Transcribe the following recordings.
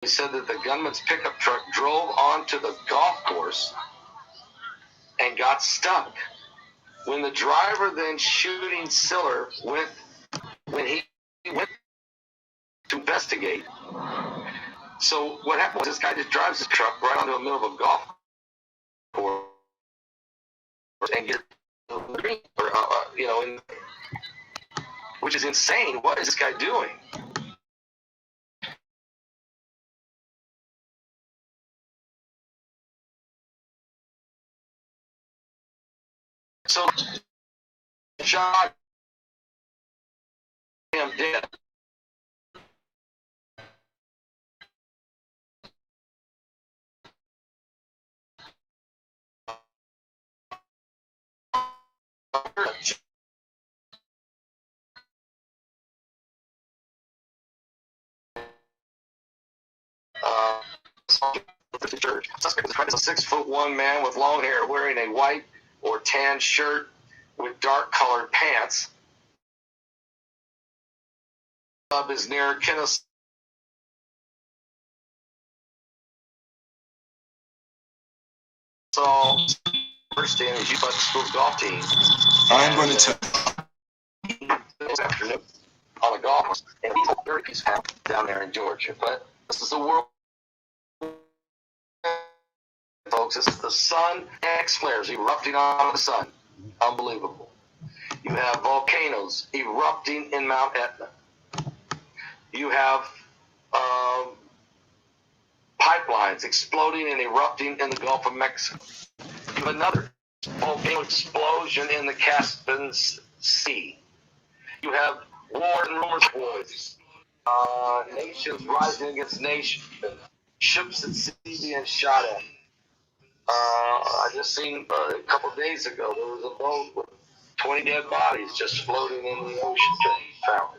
He said that the gunman's pickup truck drove onto the golf course and got stuck. When the driver then shooting Siller when he went to investigate. So what happened was this guy just drives his truck right onto the middle of a golf course and gets which is insane. What is this guy doing? So shot him dead. Suspect is a 6'1" man with long hair wearing a white or tan shirt with dark colored pants. Club is near Kennesaw. First in is you by the school's golf team. I'm going to tell this afternoon on a golf course, and he's a very peaceful down there in Georgia. But this is the world, folks. This is the sun X flares erupting on the sun. Unbelievable. You have volcanoes erupting in Mount Etna. You have pipelines exploding and erupting in the Gulf of Mexico. You have another volcano explosion in the Caspian Sea. You have war and rumors of wars. Nations rising against nations. Ships at sea being shot at. I just seen a couple of days ago there was a boat with 20 dead bodies just floating in the ocean. Found.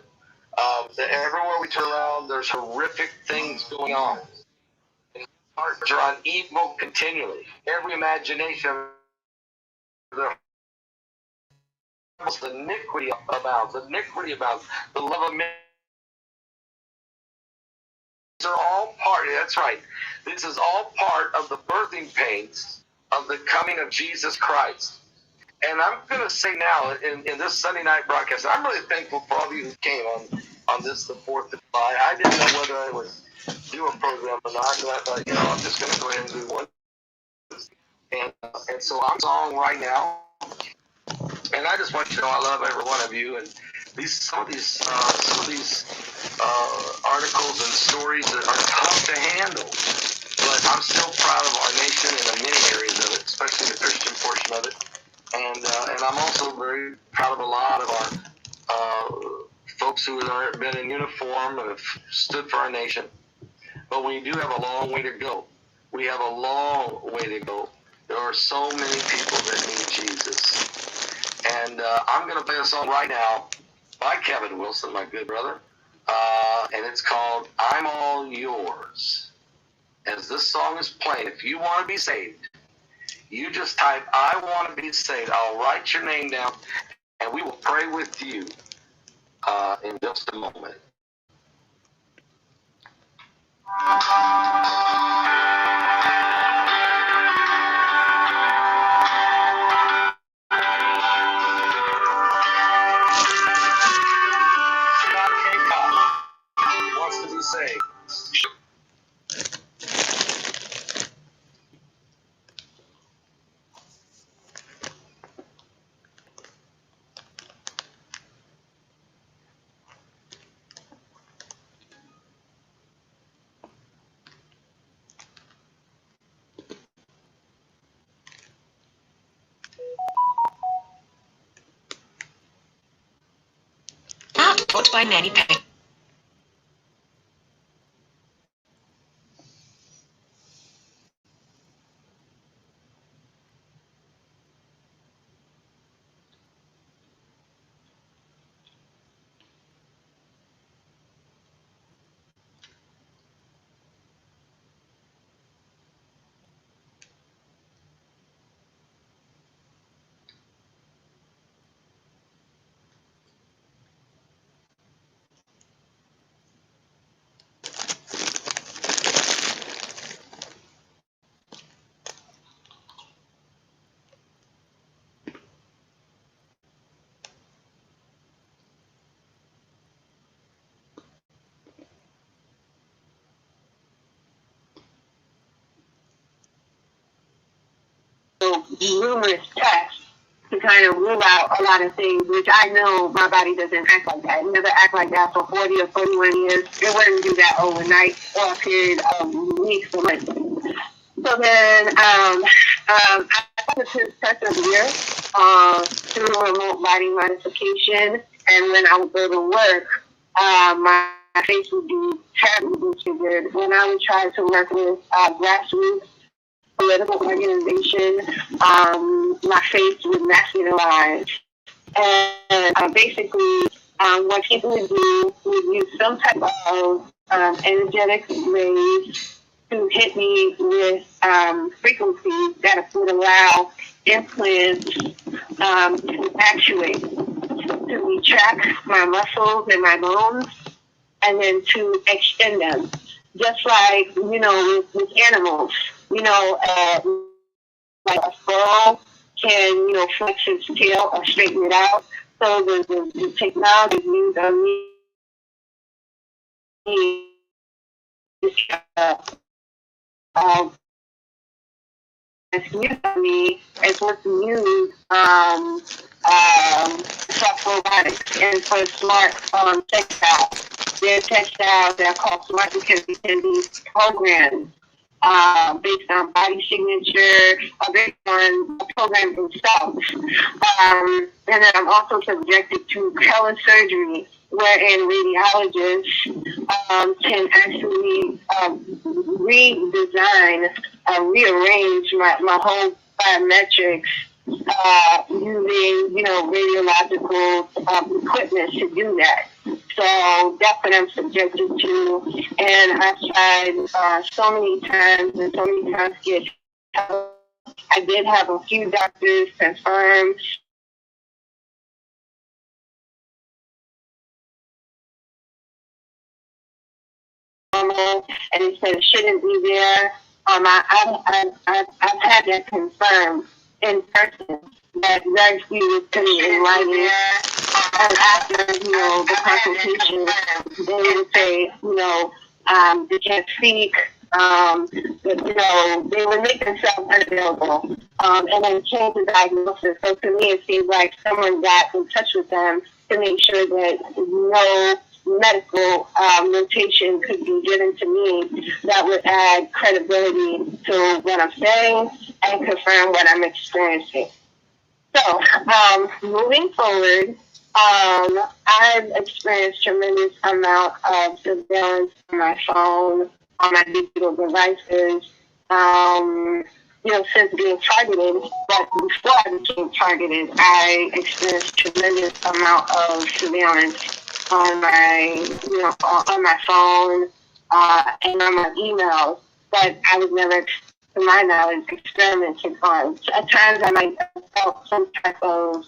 Everywhere we turn around, there's horrific things going on. Hearts are on evil continually. Every imagination of the iniquity abounds. The love of men. These are all part. That's right. This is all part of the birthing pains of the coming of Jesus Christ. And I'm going to say now in this Sunday night broadcast, I'm really thankful for all of you who came on this, the 4th of July. I didn't know whether I would do a program or not, and I thought, I'm just going to go ahead and do one. And so I'm song right now, and I just want you to know I love every one of you. And some of these articles and stories that are tough to handle, but I'm still proud of our nation in many areas of it, especially the Christian portion of it. And I'm also very proud of a lot of our folks who have been in uniform and have stood for our nation. But we do have a long way to go. We have a long way to go. There are so many people that need Jesus. And I'm going to play a song right now by Kevin Wilson, my good brother. And it's called I'm All Yours. As this song is playing, if you want to be saved, you just type, I want to be saved. I'll write your name down, and we will pray with you in just a moment. Wants to be saved. Output by Nanny Pay. numerous tests to kind of rule out a lot of things, which I know my body doesn't act like that. It never act like that for 40 or 41 years. It wouldn't do that overnight or a period of weeks or months. So then I started to persevere through remote body modification. And when I would go to work, my face would be terribly disfigured. When I would try to work with grassroots political organization, my face would masculinize. And basically, what people would do would use some type of energetic rays to hit me with frequencies that would allow implants to actuate, to retract my muscles and my bones, and then to extend them. Just like, with animals, like a squirrel can, flex its tail or straighten it out. So the technology used on me used on me is what's used soft robotics and for smart textiles. There are textiles that are called smart because they can be programmed based on body signature or based on the program themselves. And then I'm also subjected to color surgery, wherein radiologists can actually redesign, rearrange my whole biometrics using, radiological equipment to do that. So that's what I'm subjected to, and I've tried so many times to get help. I did have a few doctors confirm normal, and they said it shouldn't be there. I've had that confirmed in person. That very few was put in writing. And after, the consultation, they would say, they can't speak, they would make themselves unavailable, and then change the diagnosis. So to me, it seems like someone got in touch with them to make sure that no medical notation could be given to me that would add credibility to what I'm saying and confirm what I'm experiencing. So, moving forward, I've experienced tremendous amount of surveillance on my phone, on my digital devices, since being targeted. But before I became targeted, I experienced tremendous amount of surveillance on my phone, and on my emails. But I was never, to my knowledge, experimented on. At times, I might have felt some type of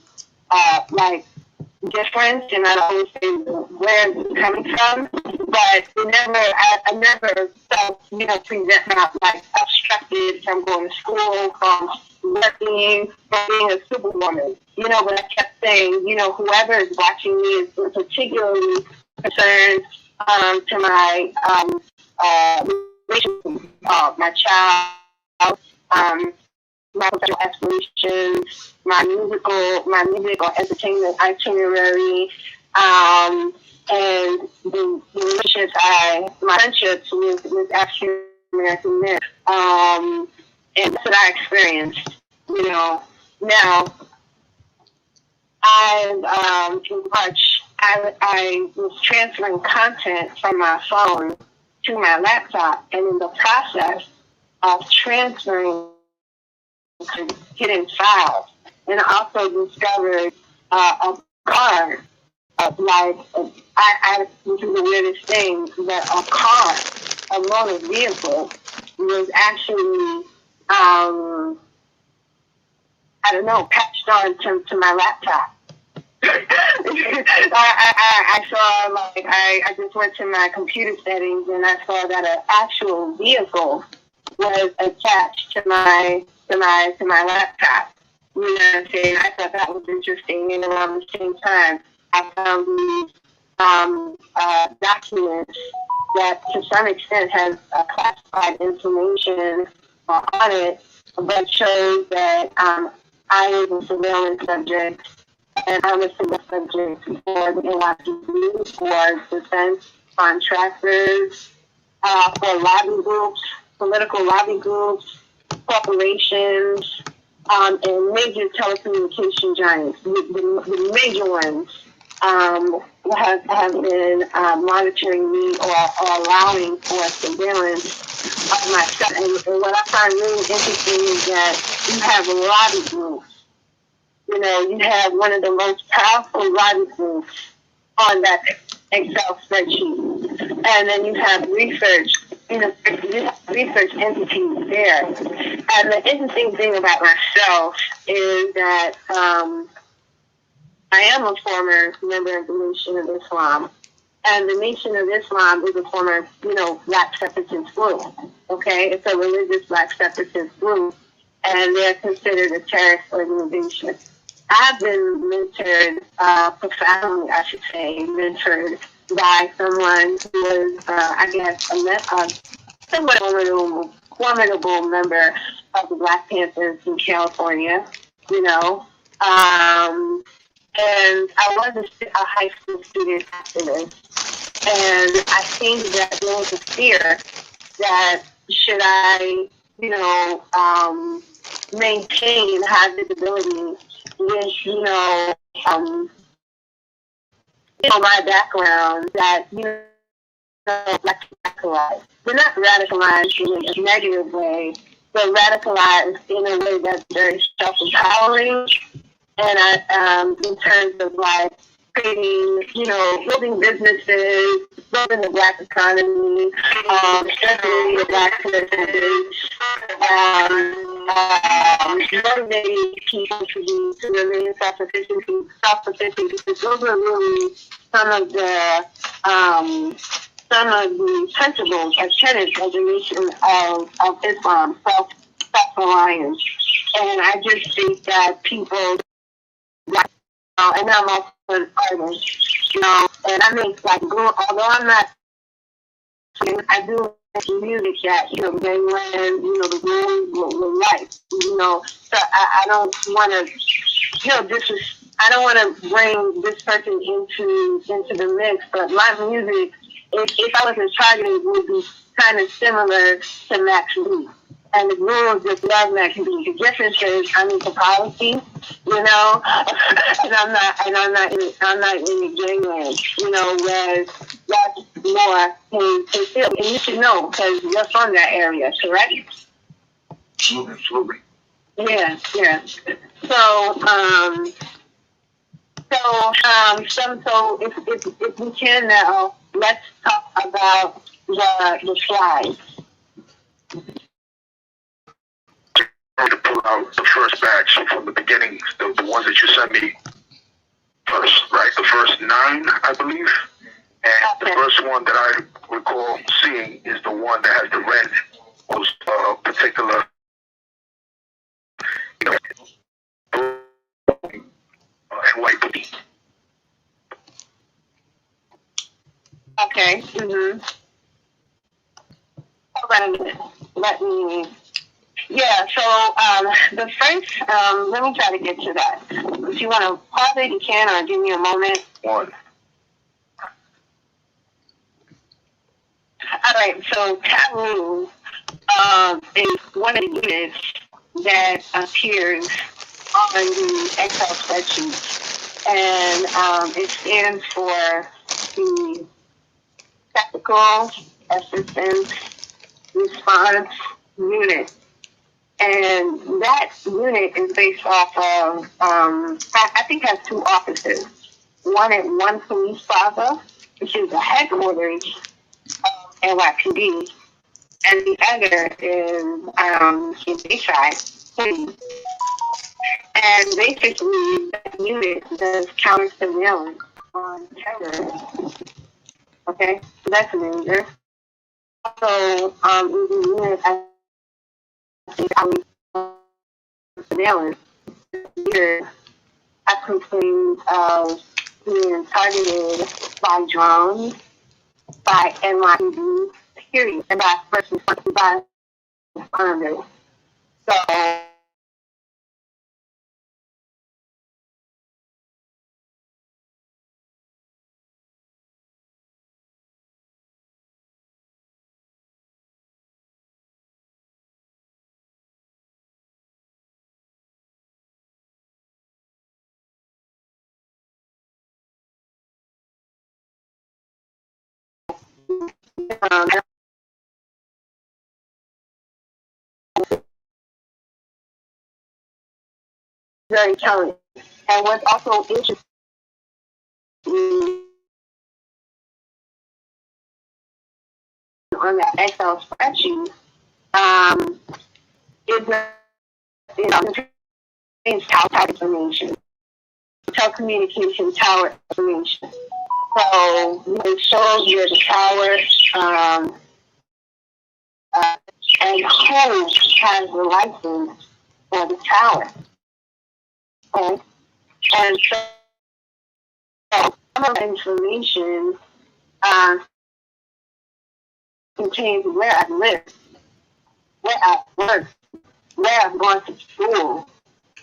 difference, and I always say where it's coming from. But I never felt, present like obstructed from going to school, from working, from being a superwoman. But I kept saying, whoever is watching me is particularly concerned to my my child, my professional aspirations, my musical entertainment itinerary, and the relationships my friendships with African American men, and that's what I experienced. Now in March, I was transferring content from my phone to my laptop, and in the process of transferring hidden files, and I also discovered a card, this is the weirdest thing, that a car, a motor vehicle, was actually, patched on to my laptop. I saw, I just went to my computer settings, and I saw that an actual vehicle was attached to my laptop. I thought that was interesting, and around the same time, I found these documents that, to some extent, has classified information on it, but shows that I was a surveillance subject, and I was a surveillance subject for the NYPD, for defense contractors, for lobby groups, political lobby groups, corporations, and major telecommunication giants. The major ones have been monitoring me or allowing for surveillance of myself. And what I find really interesting is that you have lobby groups. You know, you have one of the most powerful lobby groups on that Excel spreadsheet. And then you have research entities there. And the interesting thing about myself is that I am a former member of the Nation of Islam. And the Nation of Islam is a former, black separatist group. Okay? It's a religious black separatist group. And they're considered a terrorist organization. I've been mentored, profoundly, I should say, mentored by someone who was, a somewhat formidable member of the Black Panthers in California, and I was a high school student after this, and I think that there was a fear that should I, maintain high visibility with, my background, that, like radicalized. We're not radicalized in a negative way, but radicalized in a way that's very self-empowering, and in terms of like creating, building businesses, building the black economy, strengthening the black businesses, motivating people to remain self-sufficient, because those are really some of the principles or tenets of the Nation of Islam, self-reliance. And I just think that people, and I'm also an artist, and I make although I'm not, I do music that, they when, the rules were right, so I don't want to, I don't want to bring this person into the mix, but my music, if I was targeted, would be kind of similar to Max Lee. And the rules just love Max Lee. The difference is I'm into policy, and I'm not in gangland, whereas that's more in Philly. And you should know because you're from that area, correct? Absolutely. Yeah. So if we can now, let's talk about the slides. To pull out the first batch from the beginning, the ones that you sent me first, right? The first 9, I believe. And okay. The first one that I recall seeing is the one that has the red, most particular, and white booty. Okay. Mm-hmm. Hold on a minute. Let me. Yeah. So the first, let me try to get to that. If you want to pause it, you can, or give me a moment. One. All right. So taboo is one of the units that appears on the Excel spreadsheet, and it stands for the Technical Assistance Response Unit. And that unit is based off of, I think has 2 offices. One at One Police Plaza, which is the headquarters of NYPD, and the other is in Bayside City. And basically, that unit does counter surveillance on terrorists. Okay, so that's major. So, in the unit, I think surveillance here, I complained of being targeted by drones, by NYPD, period, and by persons by funders. So um, very telling. And what's also interesting on that Excel spreadsheet is that contains tower information, telecommunication tower information. So it shows you the tower and who has the license for the tower. Okay? And so some of the information contains where I live, where I work, where I've gone to school,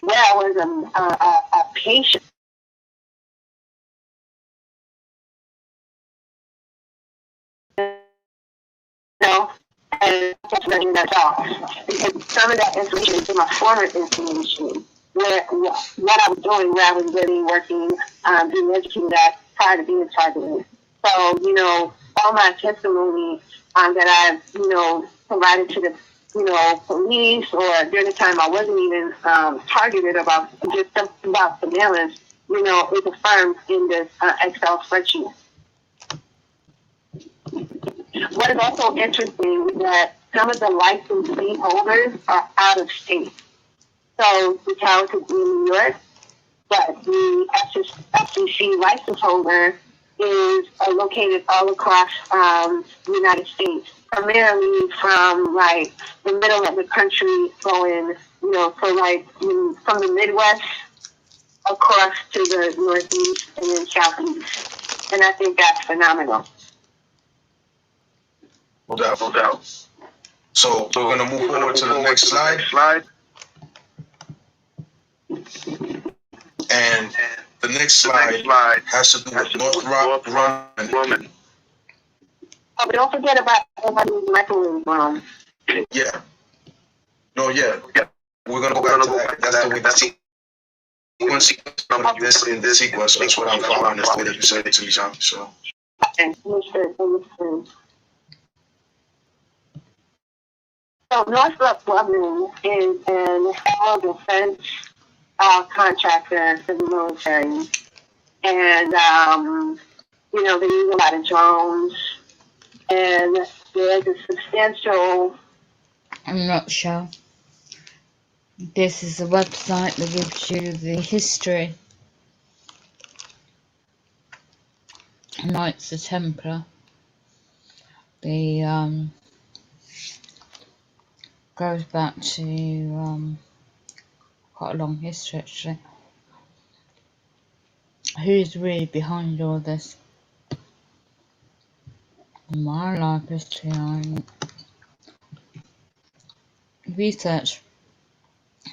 where I was a patient. Know, and that's all. Because some of that information is my former information, where what I was doing, where I was living, working, being educated at prior to being targeted. So, all my testimony that I've, provided to the, police, or during the time I wasn't even targeted about just something about surveillance, is affirmed in this Excel spreadsheet. What is also interesting is that some of the licensee holders are out of state. So the tower could be in New York, but the FCC license holder is located all across the United States, primarily from like the middle of the country, going, from the Midwest across to the Northeast and then Southeast. And I think that's phenomenal. No doubt, no doubt. So we're gonna move forward to the next slide. And the next slide has to do with Northrop Grumman. Oh, but don't forget about everybody's microwave room. Yeah. No, yeah. We're gonna go back to that. That's the way the sequence this in this sequence. So that's what I'm following. That's the way that you said it to me, John. So. So Northrop Grumman is an aerial defense contractor for the military, and they use a lot of drones, and there's a substantial. I'm not sure. This is a website that gives you the history. Knights of Templar. The goes back to quite a long history actually. Who's really behind all this? In my life history, I research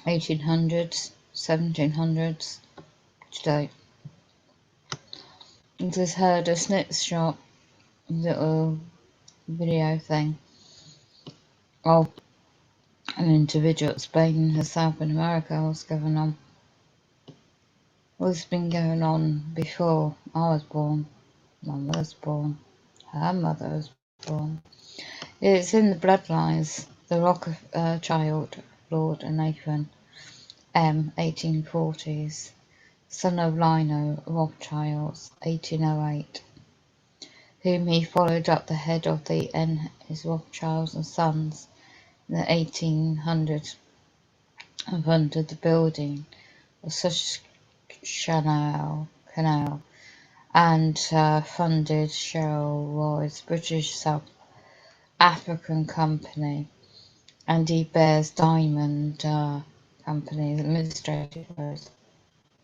1800s, 1700s today. I just heard a snapshot little video thing of an individual explaining herself in America what's going on. What's been going on before I was born, my mother was born, her mother was born. It's in the bloodlines. The Rothschild, Lord and Nathan M. 1840s, son of Lionel Rothschild, 1808, whom he followed up the head of the N. His Rothschilds and Sons in the 1800s and funded the building of such canal and funded Cheryl Roy's British South African Company and De Beers Diamond Company administrative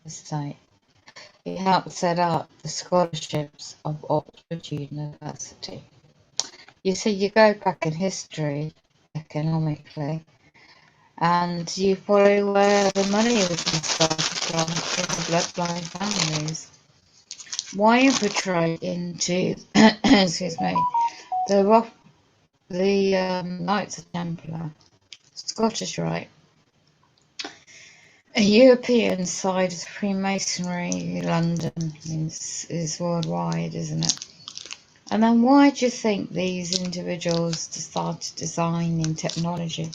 estate. He helped set up the scholarships of Oxford University. You see, you go back in history economically, and you follow where the money was started from in the bloodline families. Why infiltrate into, excuse me, the Knights Templar, Scottish Rite, a European side of Freemasonry? London is worldwide, isn't it? And then why do you think these individuals started designing technology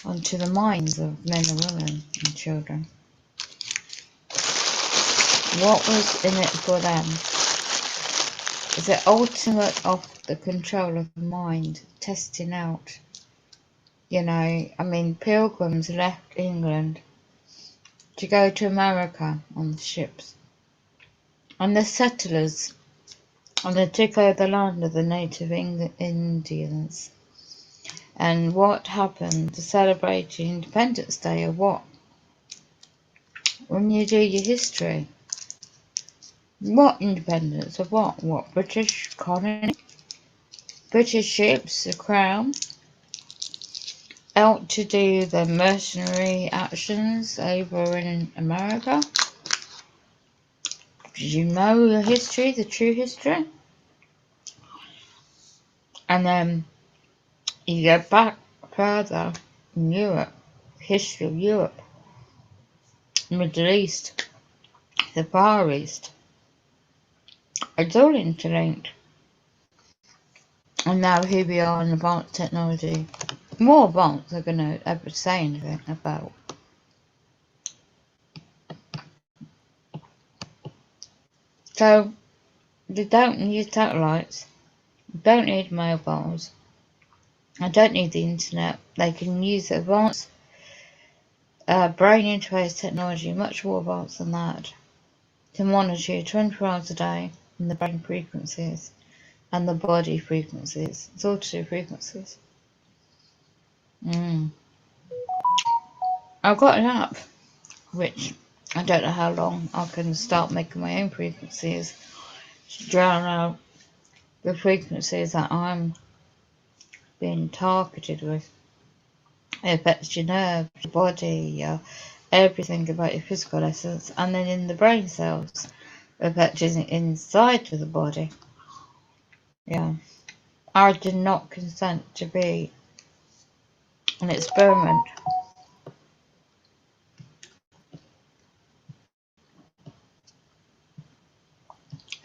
onto the minds of men and women and children? What was in it for them? Is it ultimate of the control of the mind, testing out? You know, I mean, pilgrims left England to go to America on the ships. And the settlers, and they took over the land of the native Indians. And what happened to celebrate Independence Day or what? When you do your history, what independence of what? What British colony? British ships, the Crown, out to do the mercenary actions over in America? Did you know the history, the true history? And then you go back further in Europe, history of Europe, Middle East, the Far East. It's all interlinked. And now here we are in advanced technology. More advanced they're going to ever say anything about. So, they don't need satellites, don't need mobiles, I don't need the internet. They can use advanced brain interface technology, much more advanced than that, to monitor you 24 hours a day in the brain frequencies and the body frequencies. It's all to do frequencies. I've got an app, which I don't know how long I can start making my own frequencies to drown out the frequencies that I'm being targeted with. It affects your nerves, your body, everything about your physical essence, and then in the brain cells, it affects inside of the body. Yeah. I did not consent to be an experiment.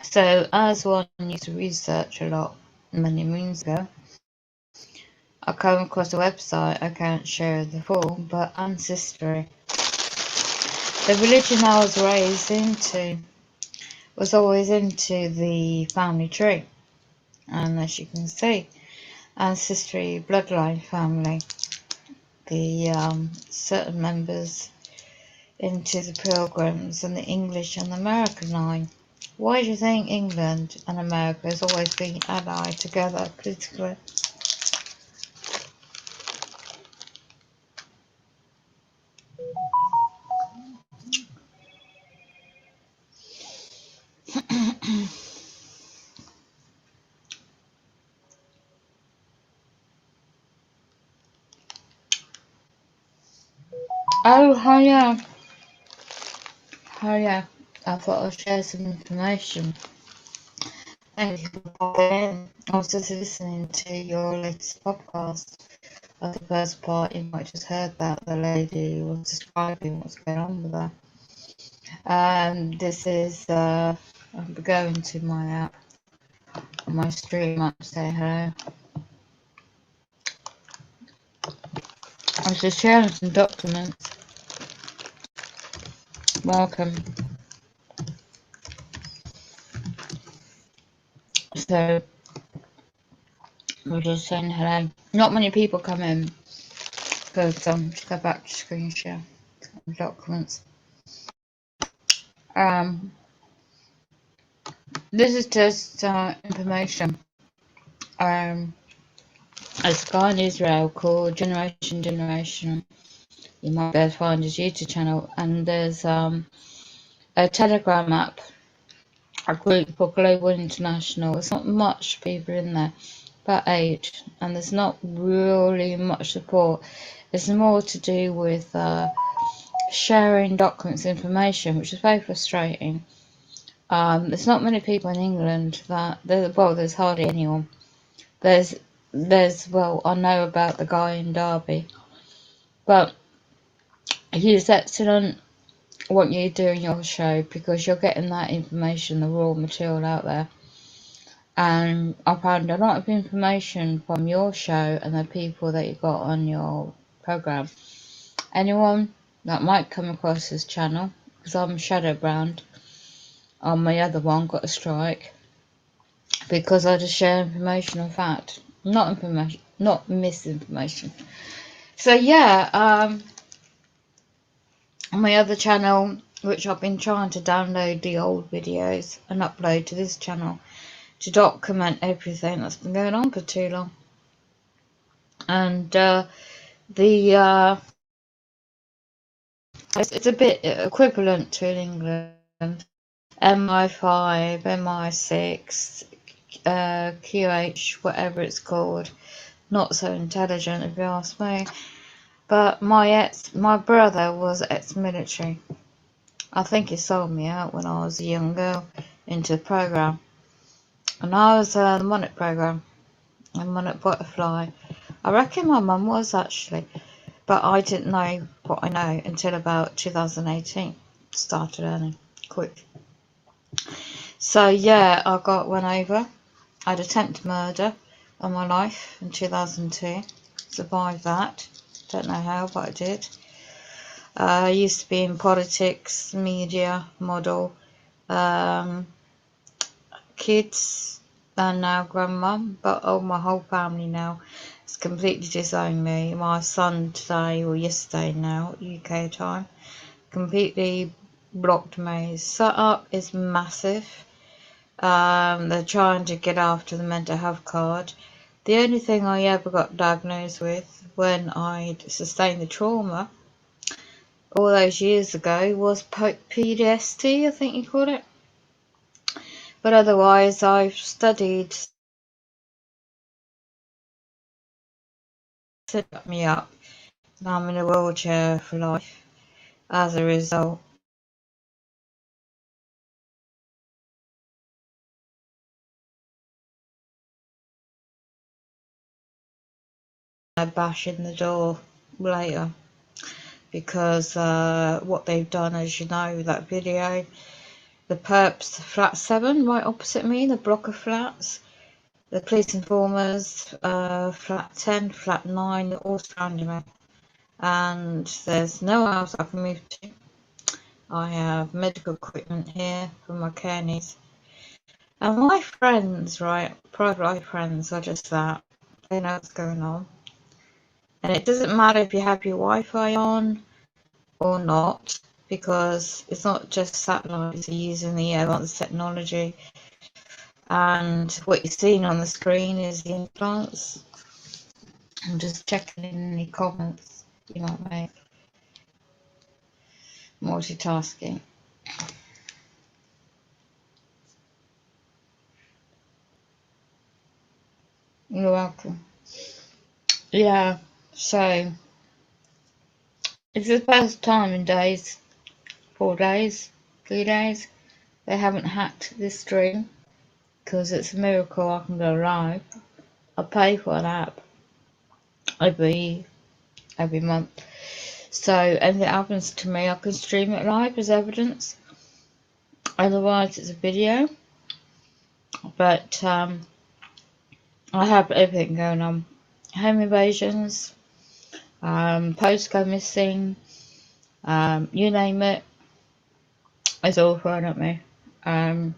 So, as one used to research a lot many moons ago, I came across a website, I can't share the full, but Ancestry. The religion I was raised into was always into the family tree. And as you can see, Ancestry bloodline family, the certain members into the Pilgrims and the English and the American line. Why do you think England and America has always been allied together politically? Oh yeah. Oh yeah. I thought I'd share some information. Thank you for popping in. I was just listening to your latest podcast. Of the first part, you might just heard that the lady was describing what's going on with her. This is I'm going to my app, my stream up to say hello. I'm just sharing some documents. Welcome. So we're just saying hello. Not many people come in because just go back to screen share documents. This is just information. A guy in Israel called Generation. You might be able to find his YouTube channel, and there's a Telegram app, a group for Global International. There's not much people in there, about 8, and there's not really much support. It's more to do with sharing documents, information, which is very frustrating. There's not many people in England that there's hardly anyone. There's well, I know about the guy in Derby, but he's excellent what you do in your show, because you're getting that information, the raw material out there. And I found a lot of information from your show and the people that you got on your program. Anyone that might come across this channel, because I'm shadow brand on my other one, got a strike because I just share information and fact, not misinformation. So yeah, on my other channel, which I've been trying to download the old videos and upload to this channel to document everything that's been going on for too long. And it's a bit equivalent to in England. MI5, MI6, QH, whatever it's called. Not so intelligent, if you ask me. But my brother was ex-military. I think he sold me out when I was a young girl into the program. And I was the Monarch program, the Monarch Butterfly. I reckon my mum was actually, but I didn't know what I know until about 2018. Started earning quick. So yeah, I went over. I had attempted murder on my life in 2002. Survived that. Don't know how, but I did. I used to be in politics, media, model, kids, and now grandmum. But my whole family now has completely disowned me. My son today, or yesterday now, UK time, completely blocked me. His setup is massive. They're trying to get after the mental health card. The only thing I ever got diagnosed with when I sustained the trauma all those years ago was PTSD, I think you call it. But otherwise, I've studied, set me up, and I'm in a wheelchair for life as a result. I bash in the door later because what they've done, as you know, that video, the perps, flat 7 right opposite me, the block of flats, the police informers, flat 10, flat 9, they're all surrounding me, and there's no house I can move to. I have medical equipment here for my care needs, and my friends, right, private eye friends, are just that, they know what's going on. And it doesn't matter if you have your Wi-Fi on or not, because it's not just satellites, you're using the advanced technology. And what you're seeing on the screen is the implants. I'm just checking in any comments you might make. Multitasking. You're welcome. Yeah, so it's the first time in 4 days, 3 days, they haven't hacked this stream, because it's a miracle I can go live. I pay for an app every month. So anything happens to me, I can stream it live as evidence. Otherwise, it's a video. But I have everything going on. Home invasions, posts go missing, you name it, it's all thrown at me. And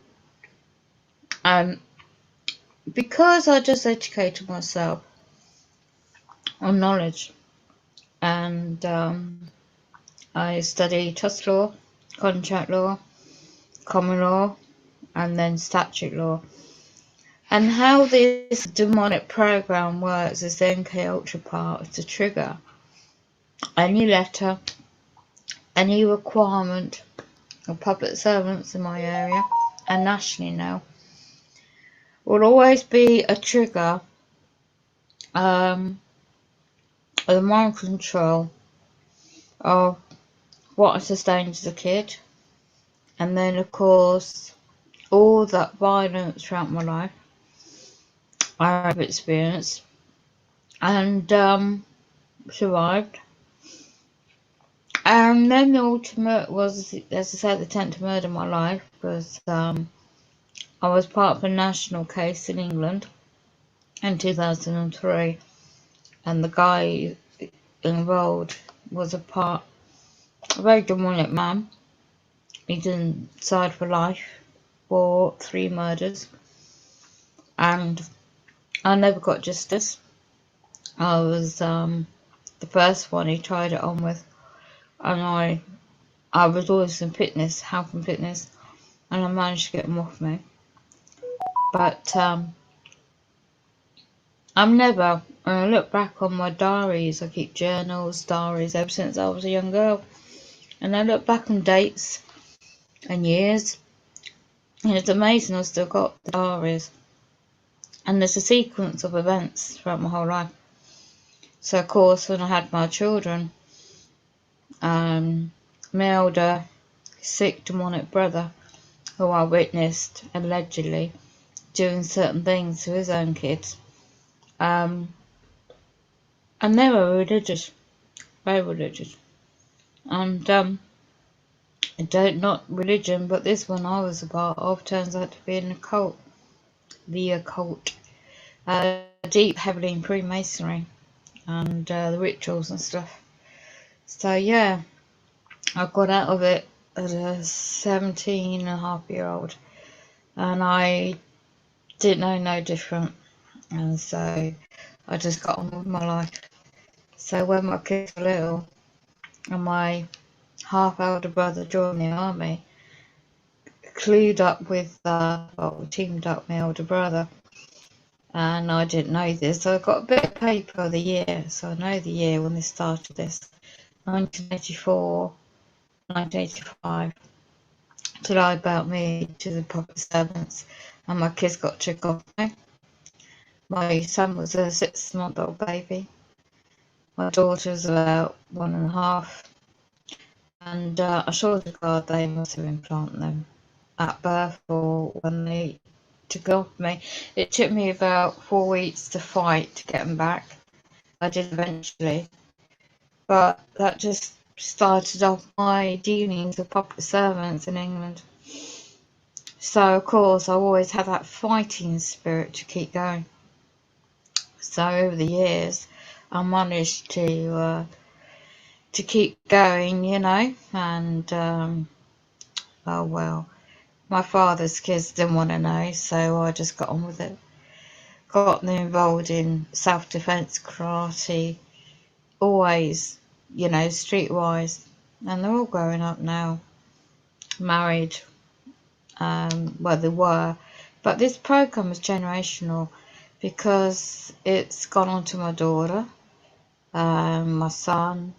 because I just educated myself on knowledge, and I study trust law, contract law, common law, and then statute law. And how this demonic program works is the MK Ultra part. It's a trigger. Any letter, any requirement of public servants in my area, and nationally now, will always be a trigger the mind control of what I sustained as a kid, and then of course all that violence throughout my life I've experienced and survived. And then the ultimate was, as I said, the attempt to murder my life, because I was part of a national case in England in 2003, and the guy involved was a very demonic man. He didn't side for life for 3 murders, and I never got justice. I was the first one he tried it on with, and I was always in fitness, health and fitness, and I managed to get him off me. But I'm never, when I look back on my diaries, I keep journals, diaries ever since I was a young girl, and I look back on dates and years, and it's amazing I've still got the diaries. And there's a sequence of events throughout my whole life. So of course, when I had my children, my elder sick demonic brother, who I witnessed allegedly doing certain things to his own kids, and they were religious, very religious, and not religion, but this one I was a part of turns out to be an occult, the occult, deep, heavily in Freemasonry and the rituals and stuff. So yeah, I got out of it as a 17-and-a-half-year-old, and I didn't know no different, and so I just got on with my life. So when my kids were little, and my half-elder brother joined the army, clued up with, teamed up with my older brother, and I didn't know this, so I got a bit of paper of the year, so I know the year when they started this, 1984, 1985, to lie about me to the public servants, and my kids got took off me. My son was a 6-month-old baby, my daughter was about 1.5, and I sure to God they must have implanted them at birth or when they took off me. It took me about 4 weeks to fight to get them back. I did eventually, but that just started off my dealings with public servants in England. So of course I always had that fighting spirit to keep going. So over the years I managed to keep going, and oh well, my father's kids didn't want to know, so I just got on with it. Got them involved in self-defense, karate, always, streetwise, and they're all growing up now, married, well they were, but this program is generational because it's gone on to my daughter, my son,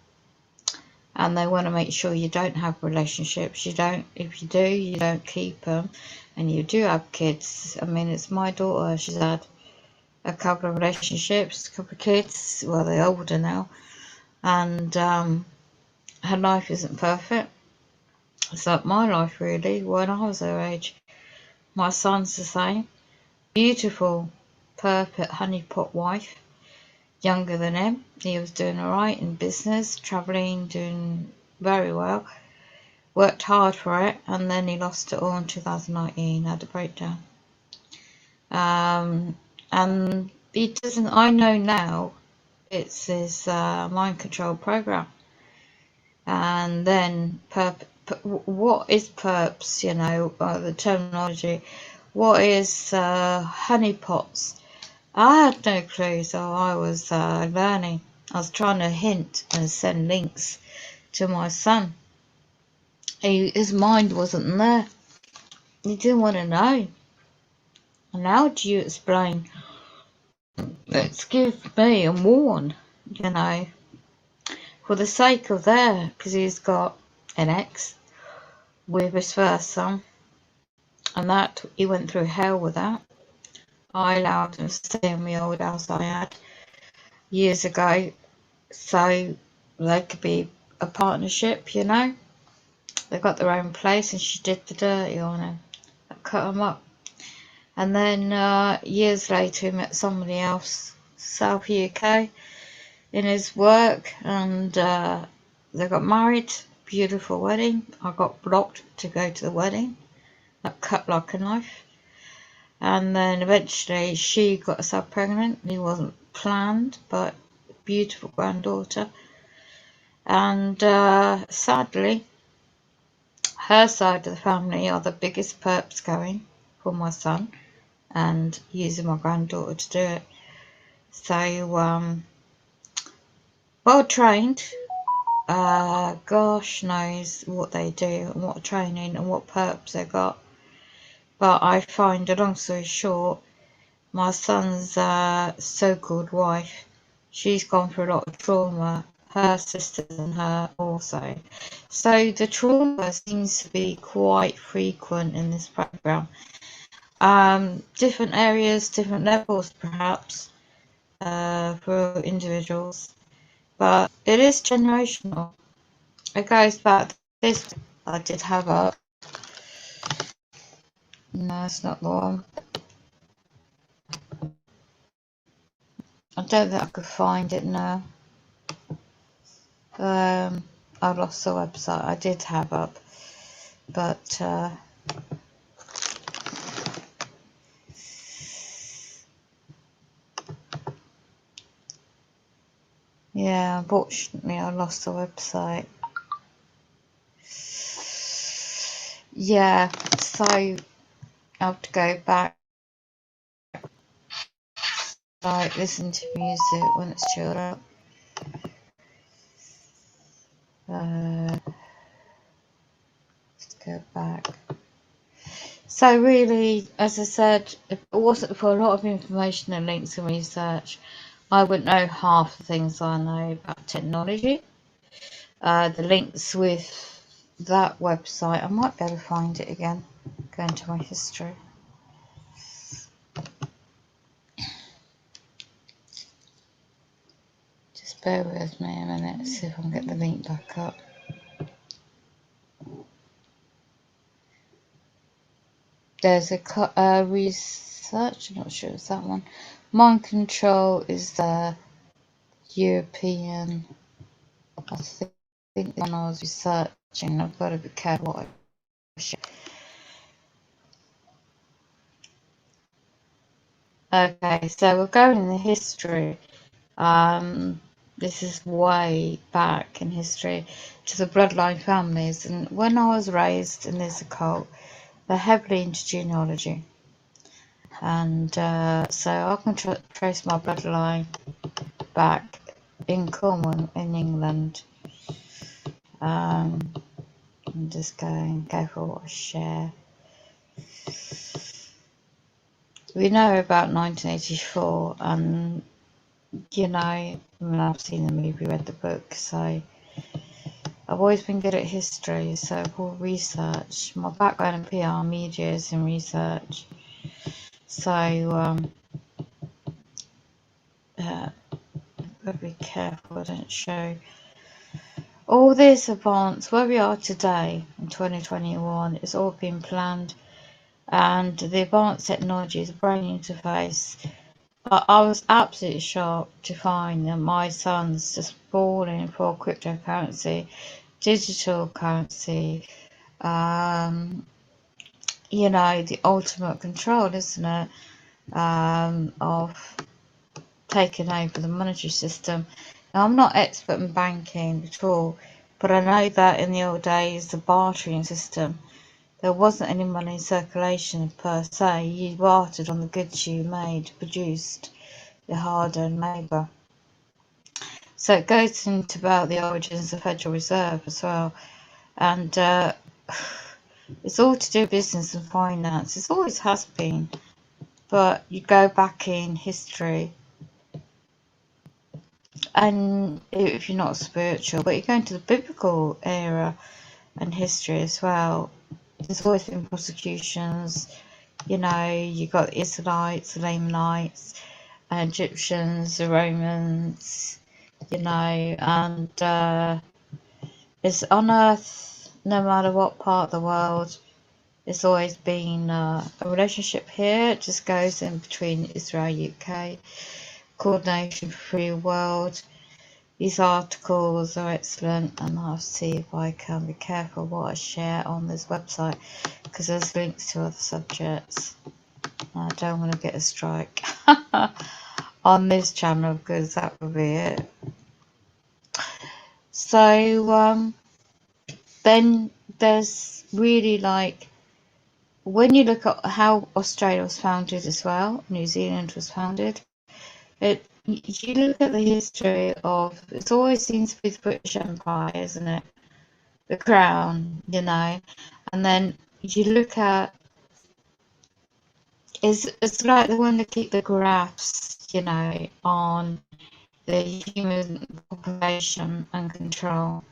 and they want to make sure you don't have relationships. If you do, you don't keep them, and you do have kids. I mean, it's my daughter, she's had a couple of relationships, a couple of kids, well they're older now, and her life isn't perfect. It's like my life really, when I was her age. My son's the same. Beautiful, perfect honeypot wife, younger than him. He was doing alright in business, travelling, doing very well. Worked hard for it, and then he lost it all in 2019, had a breakdown. And he doesn't, I know now, it's his mind control program. And then what is perps, the terminology, what is honeypots? I had no clue, so I was learning. I was trying to hint and send links to my son. His mind wasn't there. He didn't want to know. And how do you explain? Excuse me and warn, for the sake of because he's got an ex with his first son, and that he went through hell with that. I allowed him to stay in the old house I had years ago, so they could be a partnership, you know. They got their own place, and she did the dirty on him. I cut him up. And then years later, he met somebody else, South UK, in his work, and they got married. Beautiful wedding. I got blocked to go to the wedding. I cut like a knife. And then eventually she got herself pregnant. It wasn't planned, but beautiful granddaughter. And sadly, her side of the family are the biggest perps going for my son, and using my granddaughter to do it. So, well trained. Gosh knows what they do and what training and what perps they got. But I find, a long story short, my son's so-called wife, she's gone through a lot of trauma. Her sisters and her also. So the trauma seems to be quite frequent in this program. Different areas, different levels perhaps, for individuals. But it is generational. It goes back to this. I did have a... No, it's not the one. I don't think I could find it now. I lost the website. I did have up, but yeah, unfortunately I lost the website. Yeah, so I have to go back, like listen to music when it's chilled out. Let's go back. So really, as I said, if it wasn't for a lot of information and links and research, I wouldn't know half the things I know about technology. The links with that website, I might be able to find it again, go into my history. Just bear with me a minute, see if I can get the link back up. There's a research, I'm not sure it's that one. Mind Control is the European, I think the one I was researching. I've got to be careful what I share. Okay, so we're going in the history. This is way back in history to the bloodline families. And when I was raised in this occult, they're heavily into genealogy. And so I can trace my bloodline back in Cornwall, in England. I'm just going go for what I share. We know about 1984, and you know, I mean, I've seen the movie, read the book, so I've always been good at history, so for research. My background in PR media is in research, so I've got to be careful I don't show all this advance. Where we are today in 2021, it's all been planned, and the advanced technology, the brain interface. I was absolutely shocked to find that my son's just falling for cryptocurrency, digital currency, you know, the ultimate control, isn't it, of taking over the monetary system. Now, I'm not expert in banking at all, but I know that in the old days, the bartering system, there wasn't any money in circulation per se. You bartered on the goods you made, produced, your hard-earned labour. So it goes into about the origins of the Federal Reserve as well. And it's all to do with business and finance. It always has been. But you go back in history, and if you're not spiritual, but you go into the biblical era and history as well, there's always been prosecutions. You know, you got the Israelites, the Lamanites, Egyptians, the Romans, you know, and it's on Earth, no matter what part of the world. It's always been a relationship here. It just goes in between Israel, UK, coordination for free world. These articles are excellent, and I'll see if I can be careful what I share on this website, because there's links to other subjects. I don't want to get a strike on this channel, because that would be it. So then there's really, like, when you look at how Australia was founded as well, New Zealand was founded, you look at the history of, it always seems to be the British Empire, isn't it? The crown, you know, and then you look at, it's like the one to keep the graphs, you know, on the human population and control,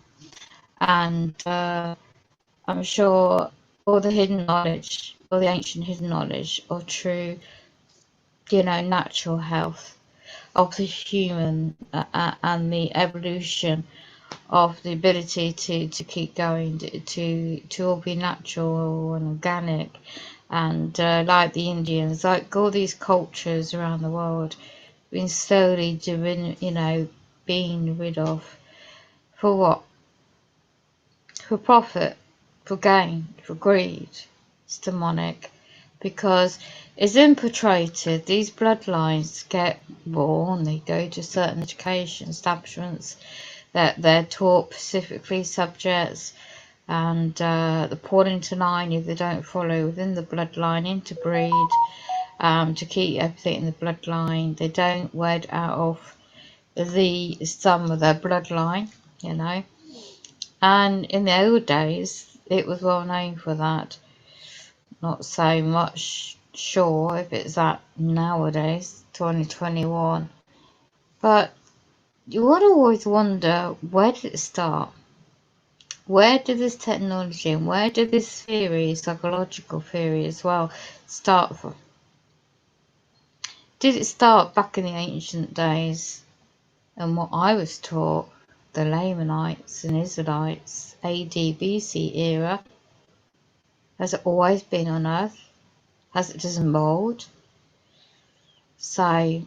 and I'm sure all the hidden knowledge, all the ancient hidden knowledge of true, you know, natural health of the human and the evolution of the ability to keep going, to all be natural and organic, and like the Indians, like all these cultures around the world, been slowly being rid of. For what? For profit, for gain, for greed. It's demonic, because it's infiltrated. These bloodlines get born, they go to certain education establishments, that they're taught specifically subjects, and the fall into line if they don't follow within the bloodline, interbreed, to keep everything in the bloodline. They don't wed out of some of their bloodline, you know. And in the old days, it was well known for that. Not so much sure if it's that nowadays, 2021. But you would always wonder, where did it start? Where did this technology and where did this theory, psychological theory as well, start from? Did it start back in the ancient days? And what I was taught, the Lamanites and Israelites, AD BC era, has it always been on Earth? Has it just evolved? So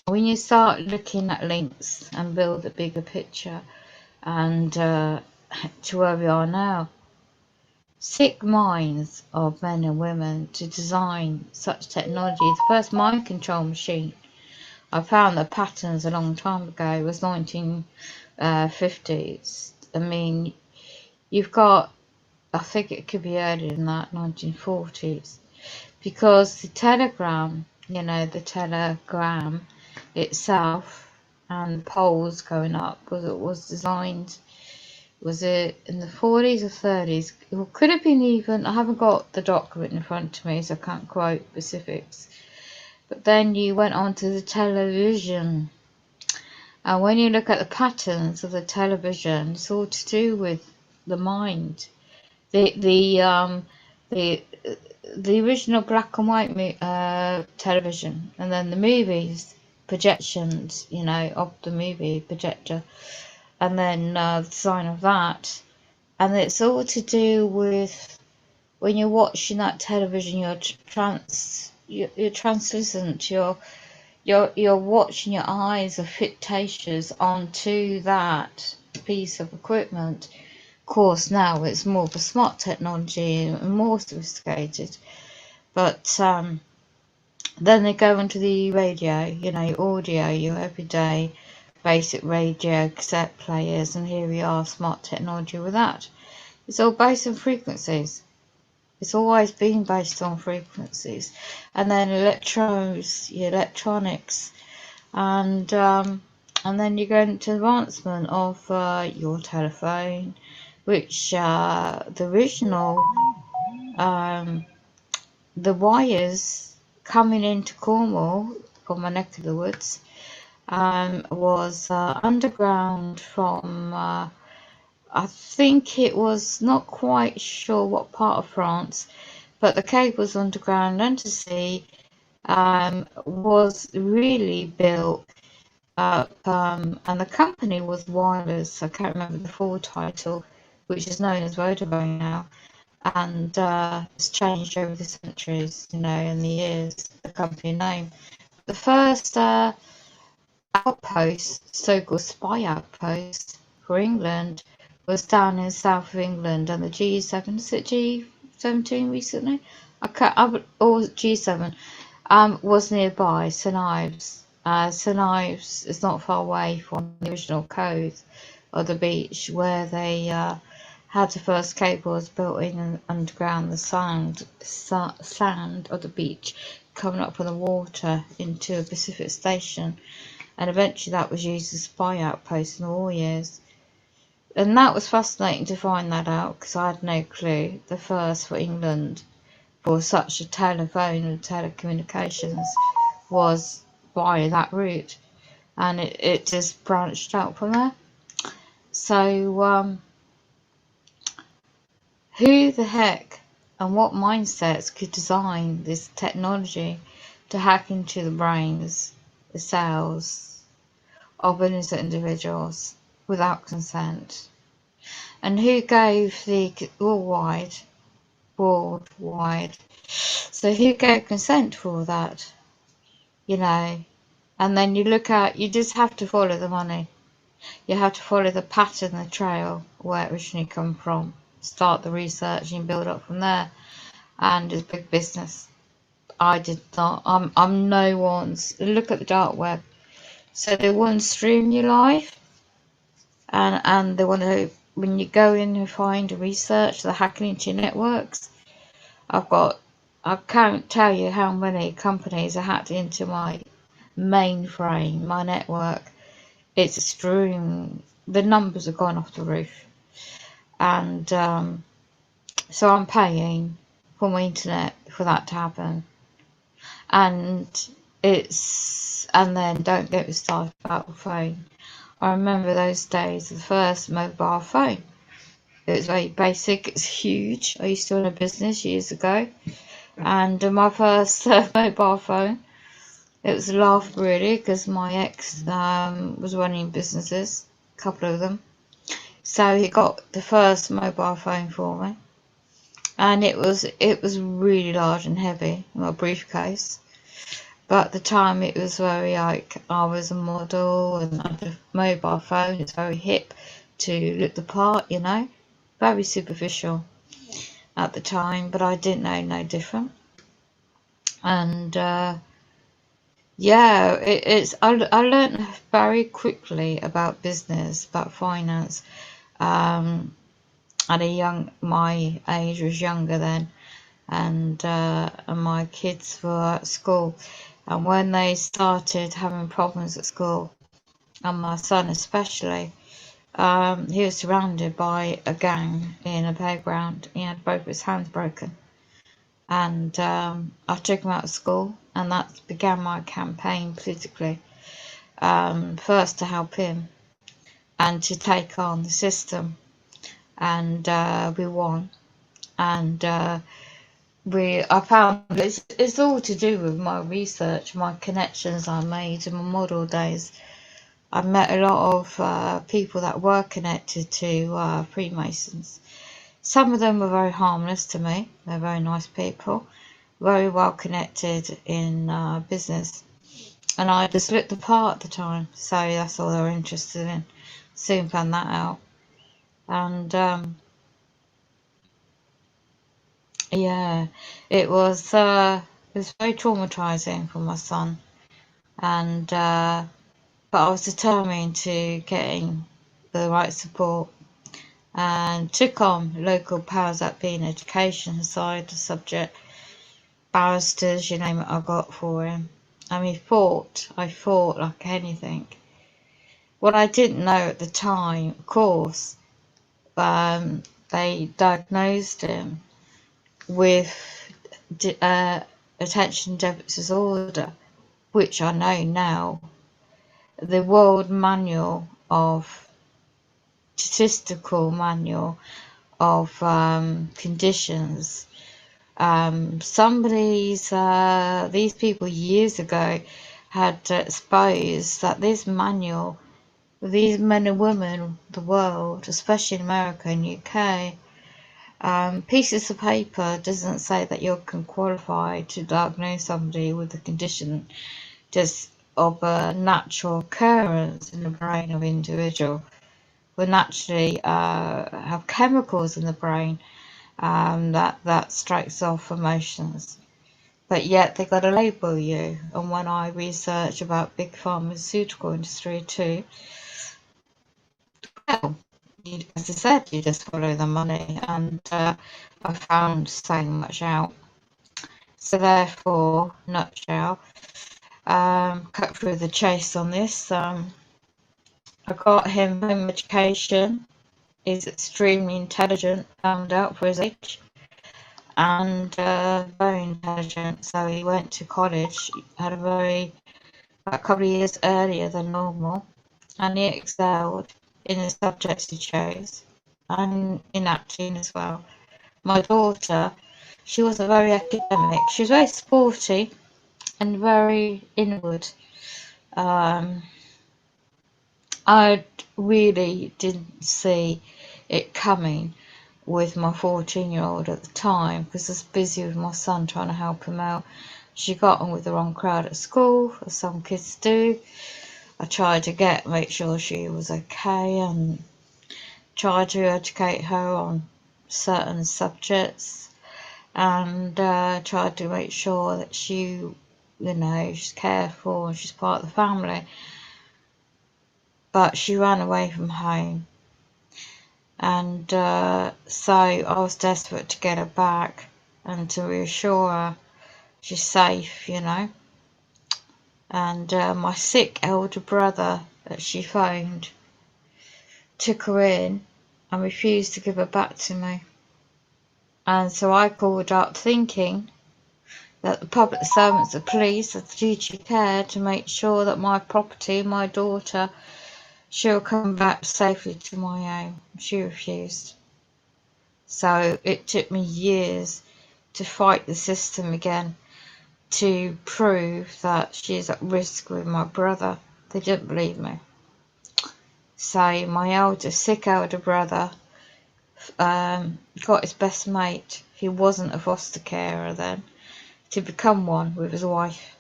when you start looking at links and build a bigger picture, and to where we are now, sick minds of men and women to design such technology. The first mind control machine, I found the patterns a long time ago, was 1950s. I mean, you've got, I think it could be earlier than that, 1940s, because the telegram, you know, the telegram itself and the poles going up was designed, was it in the 40s or 30s? It could have been even, I haven't got the document in front of me, so I can't quote specifics. But then you went on to the television. And when you look at the patterns of the television, it's all to do with the mind. The original black and white television, and then the movies, projections, you know, of the movie projector, and then the design of that. And it's all to do with, when you're watching that television, you're translucent, you're watching, your eyes are fixated onto that piece of equipment. Of course, now it's more of a smart technology and more sophisticated, but then they go into the radio, you know, audio, your everyday basic radio cassette players, and here we are, smart technology with that. It's all based on frequencies. It's always been based on frequencies. And then electronics, and then you go into advancement of your telephone, which the original, the wires coming into Cornwall from my neck of the woods, was underground from, I think it was, not quite sure what part of France, but the cables underground under sea was really built And the company was Wireless. I can't remember the full title, which is known as Vodafone now, and it's changed over the centuries, you know, in the years, the company name. The first outpost, so-called spy outpost for England, was down in south of England, and the G7, is it G17 recently? Or G7, was nearby St Ives. St Ives is not far away from the original cove of the beach where they had the first cables built in and underground the sand of the beach coming up from the water into a Pacific station, and eventually that was used as a spy outpost in the war years. And that was fascinating to find that out, because I had no clue. The first for England for such a telephone and telecommunications was by that route, and it just branched out from there. So who the heck and what mindsets could design this technology to hack into the brains, the cells of innocent individuals without consent? And who gave the worldwide? So who gave consent for all that? You know, and then you look at, you just have to follow the money. You have to follow the pattern, the trail, where it originally come from. Start the research and build up from there. And it's big business. I did not. I'm no one's. Look at the dark web. So they want to stream your life, and they want to, when you go in and find research, they're hacking into your networks. I can't tell you how many companies are hacked into my mainframe, my network. It's extreme. The numbers have gone off the roof, and so I'm paying for my internet for that to happen. And then don't get me started about the phone. I remember those days, the first mobile phone. It was very basic, it's huge. I used to run a business years ago, and my first mobile phone, it was a laugh really, because my ex was running businesses, a couple of them. So he got the first mobile phone for me, and it was really large and heavy, in my briefcase. But at the time it was very, like, I was a model, and the mobile phone is very hip to look the part, you know, very superficial at the time, but I didn't know no different. And yeah, I learned very quickly about business, about finance. My age was younger then, and my kids were at school, and when they started having problems at school, and my son especially, he was surrounded by a gang in a playground. He had both his hands broken, and I took him out of school, and that began my campaign politically, first to help him and to take on the system, and we won. And I found it's all to do with my research, my connections I made in my model days. I met a lot of people that were connected to Freemasons. Some of them were very harmless to me. They're very nice people, very well connected in business. And I just looked the part at the time, so that's all they were interested in. Soon found that out. And yeah, it was very traumatizing for my son. And but I was determined to getting the right support, and took on local powers that be in education side, the subject, barristers, you name it, I got for him. I mean, I fought like anything. What I didn't know at the time, of course, they diagnosed him with attention deficit disorder, which I know now. The World Manual of Statistical Manual of Conditions. These people years ago had exposed that this manual, these men and women of the world, especially in America and UK, pieces of paper doesn't say that you can qualify to diagnose somebody with a condition just of a natural occurrence in the brain of an individual. We naturally have chemicals in the brain that strikes off emotions, but yet they got to label you. And when I research about big pharmaceutical industry too, well, as I said, you just follow the money, and I found so much out. So therefore, nutshell, cut through the chase on this. I got him home education. He's extremely intelligent, found out for his age, and very intelligent. So he went to college, had a couple of years earlier than normal, and he excelled in the subjects he chose, and in acting as well. My daughter, she wasn't very academic. She was very sporty and very inward. I really didn't see it coming with my 14-year-old at the time, because I was busy with my son trying to help him out. She got on with the wrong crowd at school, as some kids do. I tried to make sure she was okay, and tried to educate her on certain subjects, and tried to make sure that she's careful and she's part of the family. But she ran away from home, and so I was desperate to get her back and to reassure her she's safe, And my sick elder brother that she phoned took her in and refused to give her back to me. And so I called up thinking that the public servants, the police, had the duty of care to make sure that my property, my daughter, she'll come back safely to my home. She refused. So it took me years to fight the system again, to prove that she's at risk with my brother. They didn't believe me. So my sick elder brother got his best mate, who wasn't a foster carer then, to become one with his wife,